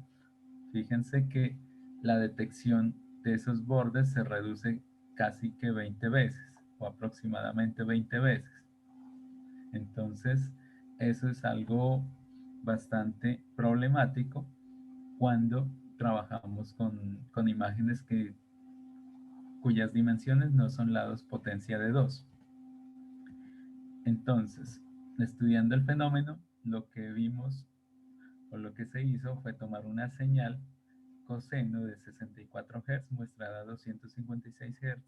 fíjense que la detección de esos bordes se reduce casi que 20 veces o aproximadamente 20 veces. Entonces, eso es algo bastante problemático cuando trabajamos con imágenes cuyas dimensiones no son lados potencia de 2. Entonces, estudiando el fenómeno, lo que vimos o lo que se hizo fue tomar una señal coseno de 64 Hz muestrada a 256 Hz.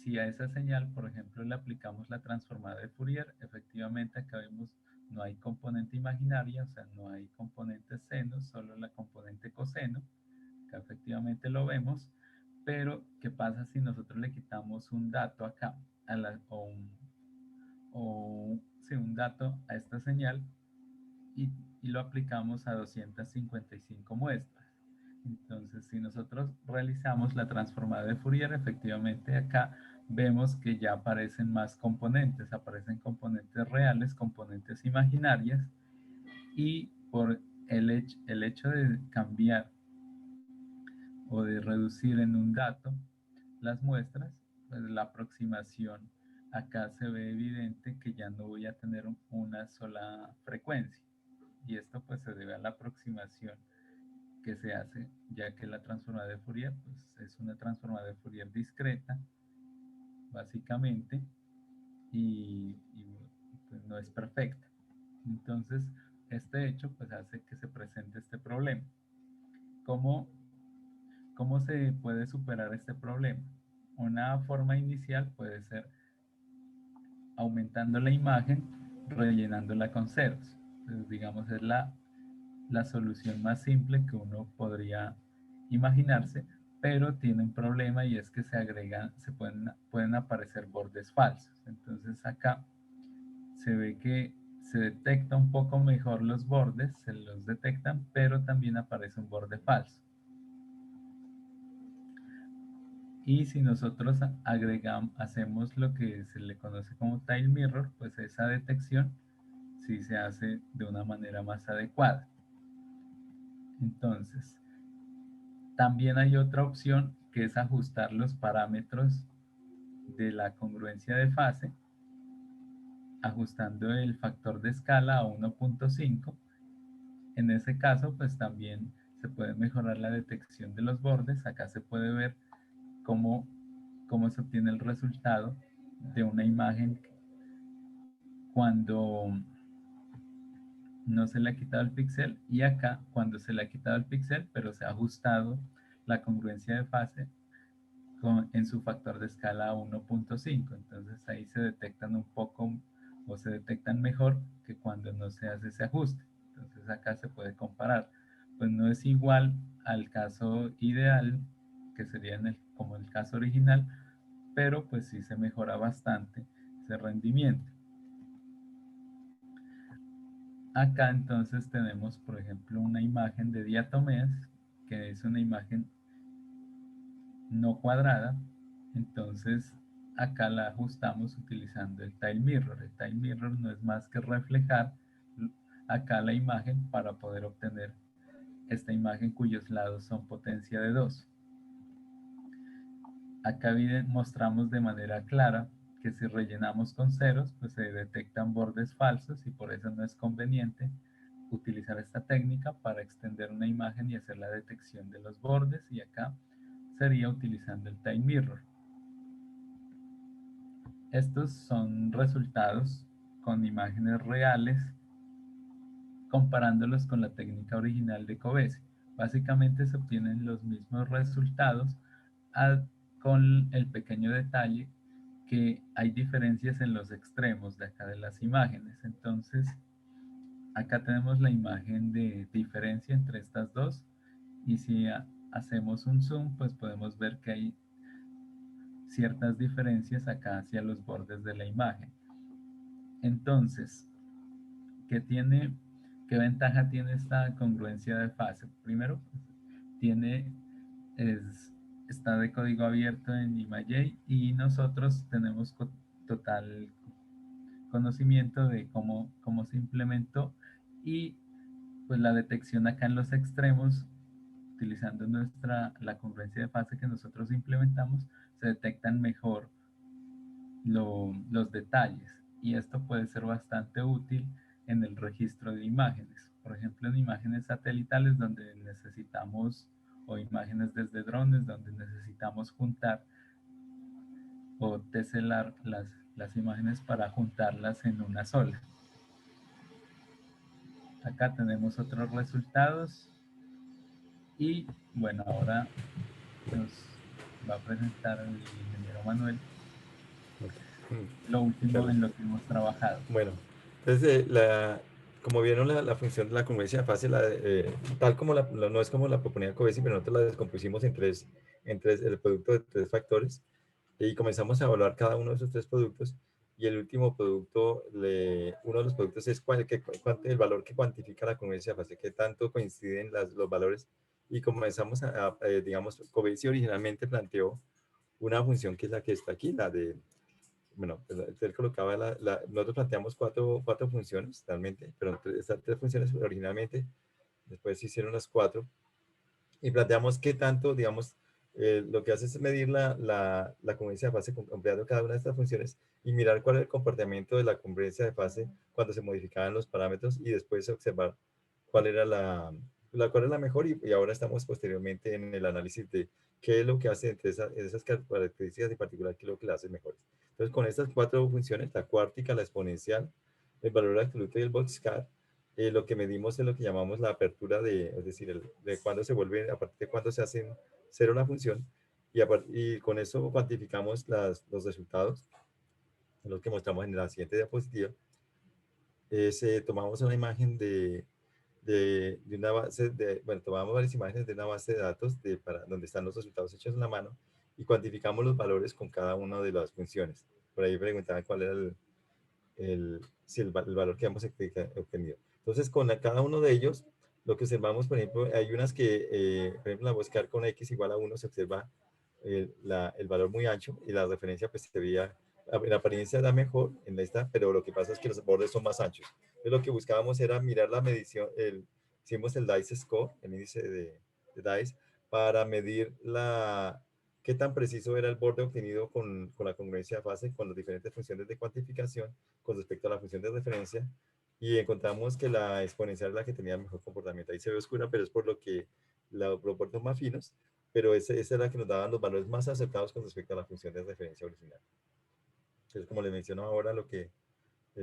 Si a esa señal, por ejemplo, le aplicamos la transformada de Fourier, efectivamente acá vemos no hay componente imaginaria, o sea, no hay componente seno, solo la componente coseno. Acá efectivamente lo vemos, pero ¿qué pasa si nosotros le quitamos un dato acá sí, un dato a esta señal y lo aplicamos a 255 muestras? Entonces, si nosotros realizamos la transformada de Fourier, efectivamente acá vemos que ya aparecen más componentes, aparecen componentes reales, componentes imaginarias, y por el hecho de cambiar o de reducir en un dato las muestras, pues la aproximación acá se ve evidente que ya no voy a tener una sola frecuencia, y esto pues se debe a la aproximación que se hace, ya que la transformada de Fourier pues, es una transformada de Fourier discreta, básicamente, y pues, no es perfecta. Entonces, este hecho pues hace que se presente este problema. ¿Cómo, cómo se puede superar este problema? Una forma inicial puede ser aumentando la imagen, rellenándola con ceros. Entonces, digamos, es la solución más simple que uno podría imaginarse, pero tiene un problema, y es que pueden aparecer bordes falsos. Entonces acá se ve que se detecta un poco mejor los bordes, se los detectan, pero también aparece un borde falso. Y si nosotros hacemos lo que se le conoce como tile mirror, pues esa detección sí se hace de una manera más adecuada. Entonces, también hay otra opción, que es ajustar los parámetros de la congruencia de fase, ajustando el factor de escala a 1.5. En ese caso, pues también se puede mejorar la detección de los bordes. Acá se puede ver cómo se obtiene el resultado de una imagen cuando no se le ha quitado el píxel, y acá cuando se le ha quitado el píxel, pero se ha ajustado la congruencia de fase en su factor de escala a 1.5. Entonces ahí se detectan un poco, o se detectan mejor que cuando no se hace ese ajuste. Entonces acá se puede comparar. Pues no es igual al caso ideal, que sería como el caso original, pero pues sí se mejora bastante ese rendimiento. Acá entonces tenemos, por ejemplo, una imagen de diatomeas, que es una imagen no cuadrada. Entonces acá la ajustamos utilizando el tile mirror. El tile mirror no es más que reflejar acá la imagen para poder obtener esta imagen cuyos lados son potencia de 2. Acá mostramos de manera clara que si rellenamos con ceros, pues se detectan bordes falsos, y por eso no es conveniente utilizar esta técnica para extender una imagen y hacer la detección de los bordes, y acá sería utilizando el tile mirror. Estos son resultados con imágenes reales, comparándolos con la técnica original de Covesi. Básicamente se obtienen los mismos resultados, con el pequeño detalle que hay diferencias en los extremos de acá de las imágenes. Entonces, acá tenemos la imagen de diferencia entre estas dos, y si hacemos un zoom, pues podemos ver que hay ciertas diferencias acá hacia los bordes de la imagen. Entonces, ¿qué ventaja tiene esta congruencia de fase? Primero, pues, está de código abierto en ImageJ y nosotros tenemos total conocimiento de cómo se implementó y pues la detección acá en los extremos, utilizando la congruencia de fase que nosotros implementamos, se detectan mejor los detalles y esto puede ser bastante útil en el registro de imágenes. Por ejemplo, en imágenes satelitales donde necesitamos, o imágenes desde drones donde necesitamos juntar o teselar las imágenes para juntarlas en una sola. Acá tenemos otros resultados y bueno, ahora nos va a presentar el ingeniero Manuel lo último Claro. en lo que hemos trabajado. Bueno, entonces, como vieron la función de la congruencia de fase, tal como no es como la proponía Covesi, pero nosotros la descompusimos el producto de 3 factores y comenzamos a evaluar cada uno de esos 3 productos y el último producto, uno de los productos es el valor que cuantifica la congruencia de fase, que tanto coinciden los valores y comenzamos digamos, Covesi originalmente planteó una función que es la que está aquí, bueno, él colocaba nosotros planteamos cuatro funciones realmente, pero estas 3 funciones originalmente, después se hicieron las 4, y planteamos qué tanto, digamos, lo que hace es medir la congruencia de fase empleando cada una de estas funciones y mirar cuál es el comportamiento de la congruencia de fase cuando se modificaban los parámetros y después observar cuál era cuál es la mejor y ahora estamos posteriormente en el análisis de qué es lo que hace entre esas características en particular, qué es lo que la hace mejor. Entonces, con estas 4 funciones, la cuártica, la exponencial, el valor absoluto y el boxcar, lo que medimos es lo que llamamos la apertura es decir, de cuándo se vuelve, a partir de cuándo se hace cero la función, y con eso cuantificamos los resultados, los que mostramos en la siguiente diapositiva. Tomamos una imagen de una base, bueno, tomamos varias imágenes de una base de datos donde están los resultados hechos en la mano y cuantificamos los valores con cada una de las funciones. Por ahí preguntaban cuál era el valor que hemos obtenido. Entonces, con cada uno de ellos, lo que observamos, por ejemplo, hay unas que, por ejemplo, la buscar con x igual a 1 se observa el valor muy ancho y la referencia pues se veía, en apariencia da mejor en esta, pero lo que pasa es que los bordes son más anchos. Entonces, lo que buscábamos era mirar la medición, hicimos el DICE score, el índice de DICE, para medir qué tan preciso era el borde obtenido con la congruencia de fase con las diferentes funciones de cuantificación con respecto a la función de referencia y encontramos que la exponencial es la que tenía mejor comportamiento. Ahí se ve oscura, pero es por lo que los bordes más finos, pero esa es la que nos daban los valores más acertados con respecto a la función de referencia original. Entonces, como les menciono ahora,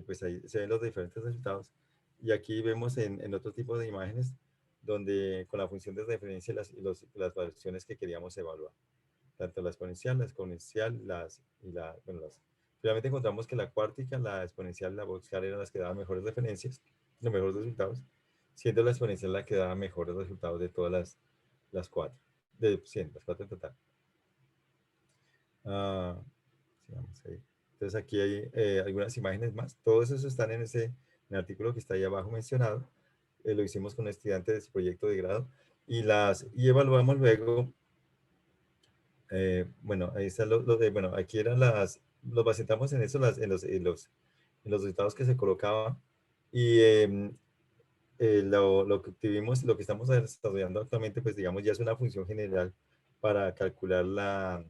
pues ahí se ven los diferentes resultados. Y aquí vemos en otro tipo de imágenes donde con la función de referencia las variaciones que queríamos evaluar tanto la exponencial, finalmente encontramos que la cuártica, la exponencial y la boxcar eran las que daban mejores referencias, los mejores resultados, siendo la exponencial la que daba mejores resultados de todas las 4, de 100, las 4 en total. Sí, vamos ahí. Entonces aquí hay algunas imágenes más, todos esos están en el artículo que está ahí abajo mencionado, lo hicimos con estudiantes de su proyecto de grado, y evaluamos luego bueno, ahí está bueno, aquí eran los basamos en eso, en los resultados que se colocaban y lo que obtuvimos, lo que estamos desarrollando actualmente, pues digamos, ya es una función general para calcular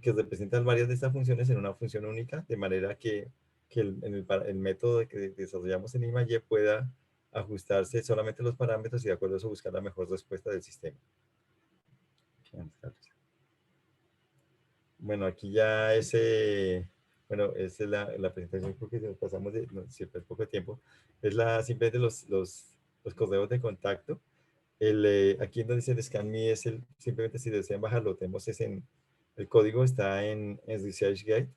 que representan varias de estas funciones en una función única, de manera que el método que desarrollamos en IMAGE pueda ajustarse solamente los parámetros y de acuerdo a eso buscar la mejor respuesta del sistema. Bueno, aquí ya bueno, esa es la presentación porque nos pasamos de siempre poco tiempo. Es simplemente los correos de contacto. Aquí en donde dice el ScanMe simplemente si desean bajarlo, tenemos el código está en ResearchGate.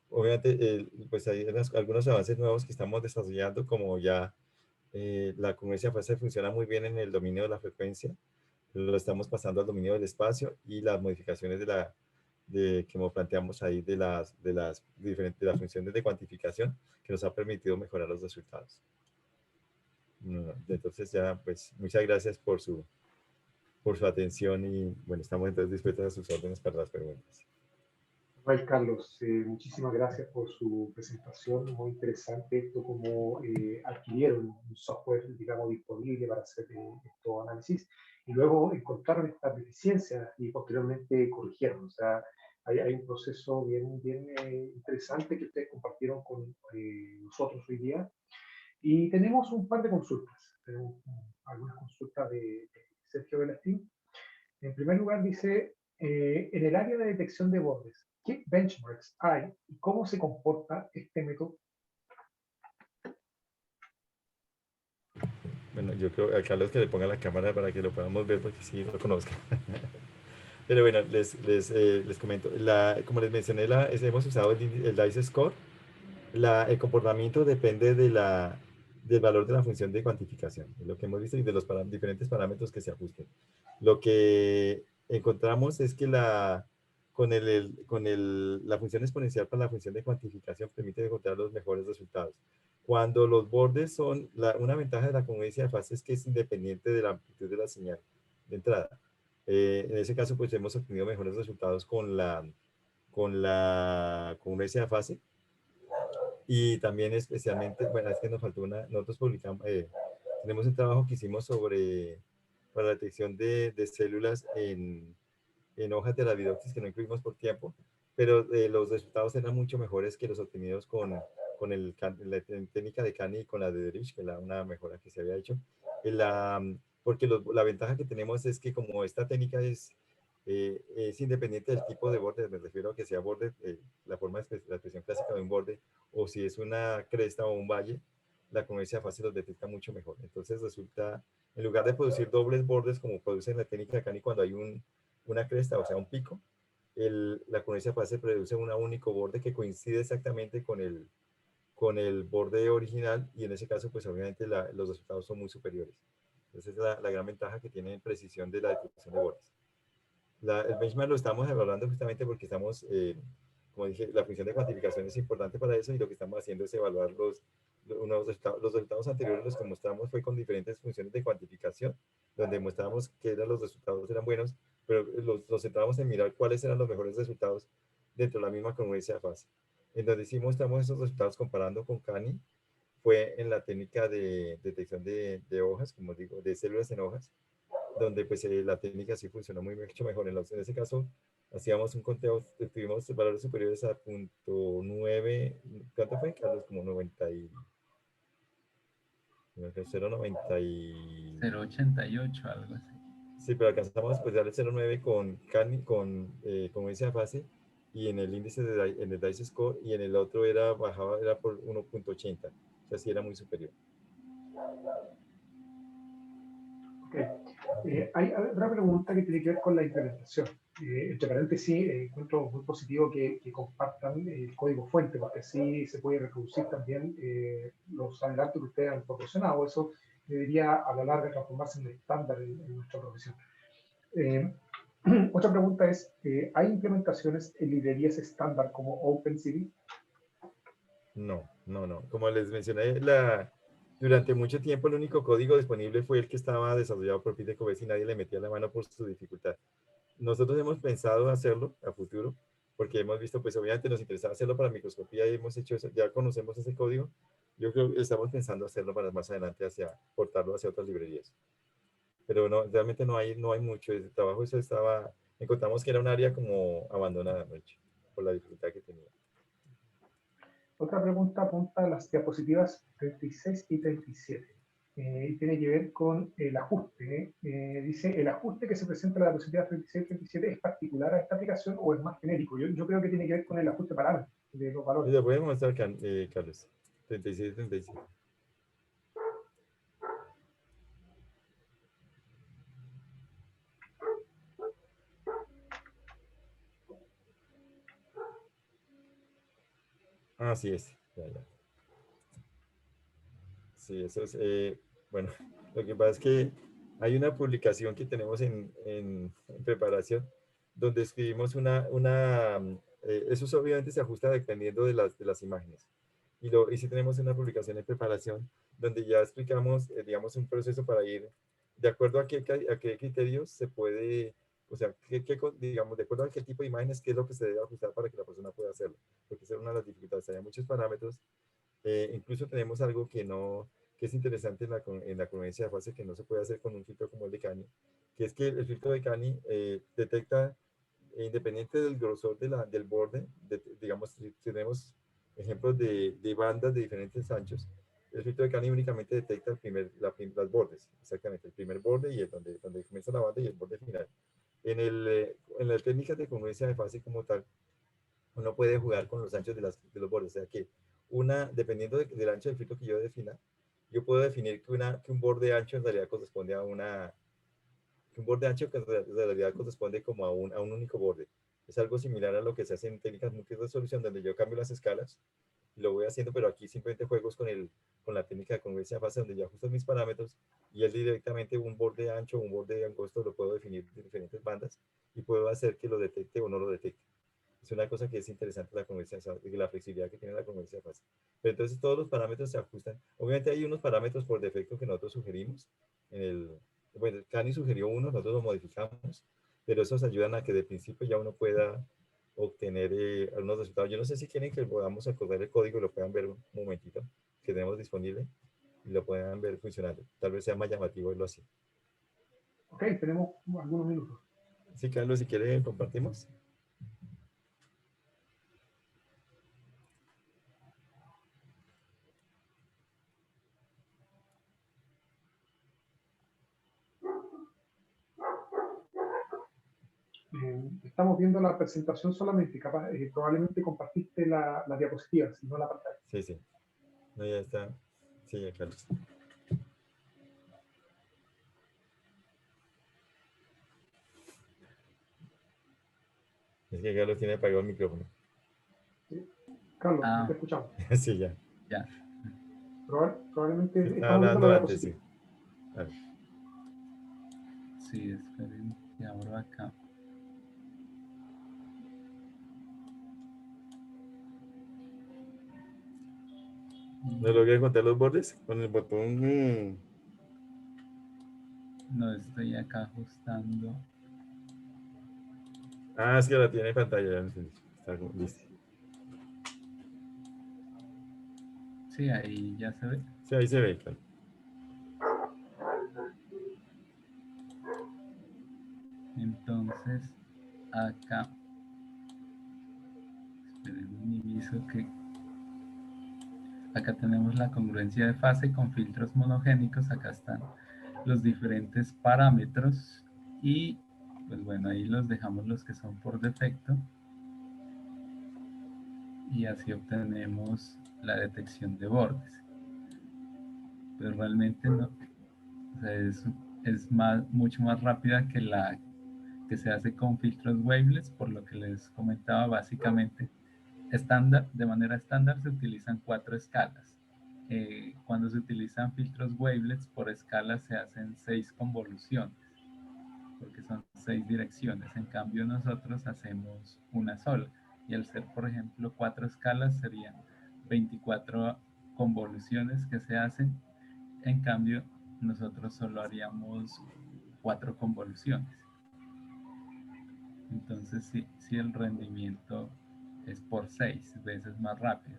Obviamente, pues hay algunos avances nuevos que estamos desarrollando, como ya la congruencia fase funciona muy bien en el dominio de la frecuencia, lo estamos pasando al dominio del espacio y las modificaciones que como planteamos ahí de las funciones de cuantificación que nos ha permitido mejorar los resultados. Entonces ya, pues muchas gracias por por su atención y bueno, estamos entonces dispuestos a sus órdenes para las preguntas. Rafael Carlos, muchísimas gracias por su presentación, muy interesante esto cómo adquirieron un software, digamos, disponible para hacer estos análisis y luego encontraron estas deficiencias y posteriormente corrigieron. O sea, hay un proceso bien interesante que ustedes compartieron con nosotros hoy día y tenemos un par de consultas. Tenemos algunas consultas de Sergio Velastín. En primer lugar dice, en el área de detección de bordes, ¿qué benchmarks hay y cómo se comporta este método? Bueno, yo creo a Carlos que le ponga la cámara para que lo podamos ver porque sí lo conozco. Pero bueno, les comento. Como les mencioné, hemos usado el DICE Score. El comportamiento depende del valor de la función de cuantificación, lo que hemos visto y de los diferentes parámetros que se ajusten. Lo que encontramos es que la función exponencial para la función de cuantificación permite encontrar los mejores resultados. Cuando los bordes son, una ventaja de la congruencia de fase es que es independiente de la amplitud de la señal de entrada. En ese caso, pues hemos obtenido mejores resultados con la congruencia de fase. Y también especialmente, bueno, es que nos faltó nosotros publicamos, tenemos un trabajo que hicimos para la detección de células en hojas de Arabidopsis que no incluimos por tiempo, pero los resultados eran mucho mejores que los obtenidos con la técnica de Cani y con la de Derich, que era una mejora que se había hecho. Porque la ventaja que tenemos es que como esta técnica es independiente del tipo de borde, me refiero a que sea borde, la expresión clásica de un borde, o si es una cresta o un valle, la congruencia de fase los detecta mucho mejor. Entonces resulta, en lugar de producir dobles bordes como produce en la técnica de Cani cuando hay una cresta, o sea, un pico, la congruencia de fase produce un único borde que coincide exactamente con el borde original y en ese caso, pues obviamente los resultados son muy superiores. Esa es la gran ventaja que tiene en precisión de la detección de bordes. El benchmark lo estamos evaluando justamente porque estamos, como dije, la función de cuantificación es importante para eso y lo que estamos haciendo es evaluar los resultados anteriores. Los que mostramos fue con diferentes funciones de cuantificación, donde mostramos que los resultados eran buenos, pero los centramos en mirar cuáles eran los mejores resultados dentro de la misma congruencia de fase. En donde sí mostramos esos resultados comparando con Cani, fue en la técnica de detección de hojas, como digo, de células en hojas, donde pues la técnica sí funcionó mucho mejor. En ese caso, hacíamos un conteo, tuvimos valores superiores a .9, ¿cuánto fue, Carlos? Como 90 y... 0.90 y... 0.88, algo así. Sí, pero alcanzamos pues darle 0.9 con esa fase y en el índice en el DICE Score y en el otro era por 1.80, o sea, sí era muy superior. Okay. Hay otra pregunta que tiene que ver con la implementación. Entre paréntesis, encuentro muy positivo que compartan el código fuente, porque así se puede reproducir también los adelantos que ustedes han proporcionado. Eso debería a la larga transformarse en el estándar en nuestra profesión. Otra pregunta es, ¿hay implementaciones en librerías estándar como OpenCV? No. Como les mencioné, durante mucho tiempo el único código disponible fue el que estaba desarrollado por Peter Covesi y nadie le metía la mano por su dificultad. Nosotros hemos pensado hacerlo a futuro, porque hemos visto, pues obviamente nos interesaba hacerlo para microscopía y hemos hecho eso, ya conocemos ese código. Yo creo que estamos pensando hacerlo para más adelante, portarlo hacia otras librerías. Pero no, realmente no hay mucho. Ese trabajo encontramos que era un área como abandonada, mucho, por la dificultad que tenía. Otra pregunta apunta a las diapositivas 36 y 37. Tiene que ver con el ajuste. Dice, ¿el ajuste que se presenta en la diapositiva 36 y 37 es particular a esta aplicación o es más genérico? Yo creo que tiene que ver con el ajuste parámetro de los valores. Lo podemos mostrar, Carlos. 36 y 37. Así es. Ya. Sí, eso es. Bueno, lo que pasa es que hay una publicación que tenemos en preparación donde escribimos eso obviamente se ajusta dependiendo de las imágenes. Y sí tenemos una publicación en preparación donde ya explicamos, digamos, un proceso para ir de acuerdo a qué criterios se puede, o sea, digamos, de acuerdo a qué tipo de imágenes, qué es lo que se debe ajustar para que la persona pueda hacerlo. Porque esa es una de las dificultades. Hay muchos parámetros. Incluso tenemos algo que no, que es interesante en la congruencia de fase que no se puede hacer con un filtro como el de Cani, que es que el filtro de Cani detecta, independiente del grosor del borde, digamos, si tenemos ejemplos de bandas de diferentes anchos, el filtro de Cani únicamente detecta las bordes, exactamente, el primer borde y donde comienza la banda y el borde final. En las técnicas de congruencia de fase como tal, uno puede jugar con los anchos de los bordes, o sea que dependiendo del ancho del filtro que yo defina, yo puedo definir que un borde ancho en realidad corresponde que un borde ancho que en realidad corresponde como a un único borde. Es algo similar a lo que se hace en técnicas multiresolución, donde yo cambio las escalas y lo voy haciendo, pero aquí simplemente juegos con la técnica de congruencia de fase, donde yo ajusto mis parámetros y él directamente un borde ancho o un borde angosto lo puedo definir de diferentes bandas y puedo hacer que lo detecte o no lo detecte. Es una cosa que es interesante la flexibilidad que tiene la congruencia de fase. Pero entonces todos los parámetros se ajustan. Obviamente hay unos parámetros por defecto que nosotros sugerimos. Bueno, Cani sugirió uno, nosotros lo modificamos, pero esos ayudan a que de principio ya uno pueda obtener algunos resultados. Yo no sé si quieren que podamos acordar el código y lo puedan ver un momentito que tenemos disponible y lo puedan ver funcionando. Tal vez sea más llamativo verlo así. Ok, tenemos algunos minutos. Sí, Carlos, si quiere compartimos. Estamos viendo la presentación solamente, capaz, probablemente compartiste la diapositiva, si no la pantalla. Sí, sí. No, ya está. Sí, ya, Carlos. Es que Carlos tiene apagado el micrófono. ¿Sí? Carlos, no Ah, te escuchamos. Sí, ya. ya. Probablemente Estaba estamos viendo la hablando antes, diapositiva. sí. Vale. Sí, esperen que abro acá. ¿No logré contar los bordes? Con el botón. No estoy acá ajustando. Ah, es que la tiene en pantalla. Ya entendí. Listo. Sí, ahí ya se ve. Sí, ahí se ve, claro. Entonces, acá, esperen, minimizo que acá tenemos la congruencia de fase con filtros monogénicos. Acá están los diferentes parámetros y pues bueno, ahí los dejamos los que son por defecto y así obtenemos la detección de bordes. Pero realmente no, o sea, es mucho más rápida que la que se hace con filtros wavelets, por lo que les comentaba. Básicamente de manera estándar se utilizan 4 escalas. Cuando se utilizan filtros wavelets, por escala se hacen 6 convoluciones, porque son 6 direcciones. En cambio, nosotros hacemos una sola. Y al ser, por ejemplo, 4 escalas, serían 24 convoluciones que se hacen. En cambio, nosotros solo haríamos 4 convoluciones. Entonces, si el rendimiento es por 6 veces más rápido,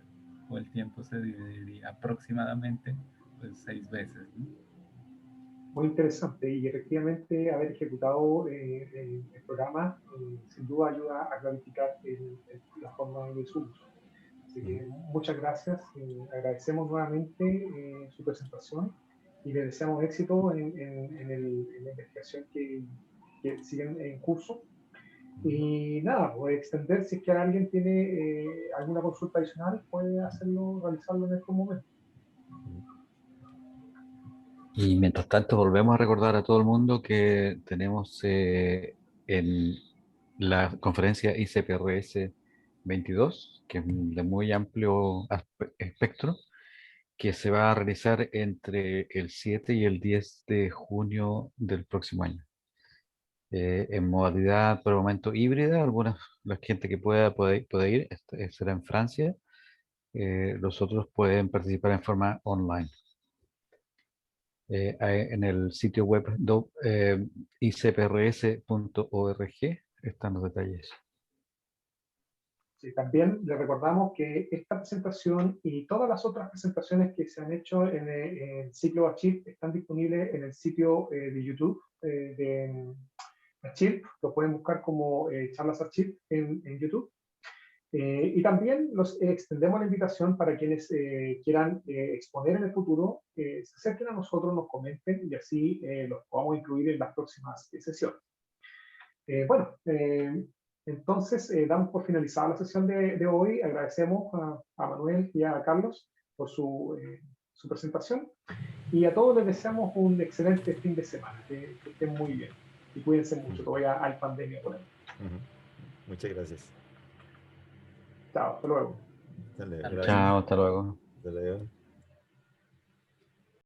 o el tiempo se dividiría aproximadamente pues 6 veces, ¿no? Muy interesante y efectivamente haber ejecutado el programa sin duda ayuda a clarificar la forma de su uso. Así que muchas gracias, agradecemos nuevamente su presentación y le deseamos éxito en la investigación que siguen en curso. Y nada, voy a extender, si es que alguien tiene alguna consulta adicional, puede hacerlo, realizarlo en estos momentos. Y mientras tanto, volvemos a recordar a todo el mundo que tenemos en la conferencia ICPRS 22, que es de muy amplio espectro, que se va a realizar entre el 7 y el 10 de junio del próximo año. En modalidad por el momento híbrida, la gente que puede ir, será en Francia, los otros pueden participar en forma online. En el sitio web icprs.org están los detalles. Sí, también le recordamos que esta presentación y todas las otras presentaciones que se han hecho en el ciclo Archive están disponibles en el sitio de YouTube de Archive. Lo pueden buscar como Charlas Archive en YouTube. Y también los extendemos la invitación para quienes quieran exponer en el futuro, se acerquen a nosotros, nos comenten y así los podamos incluir en las próximas sesiones. Bueno, entonces damos por finalizada la sesión de hoy. Agradecemos a Manuel y a Carlos por su presentación y a todos les deseamos un excelente fin de semana, que estén muy bien y cuídense mucho, todavía hay pandemia por ahí. Muchas gracias. Chao, hasta luego. Hasta luego. Chao, hasta luego. Hasta luego.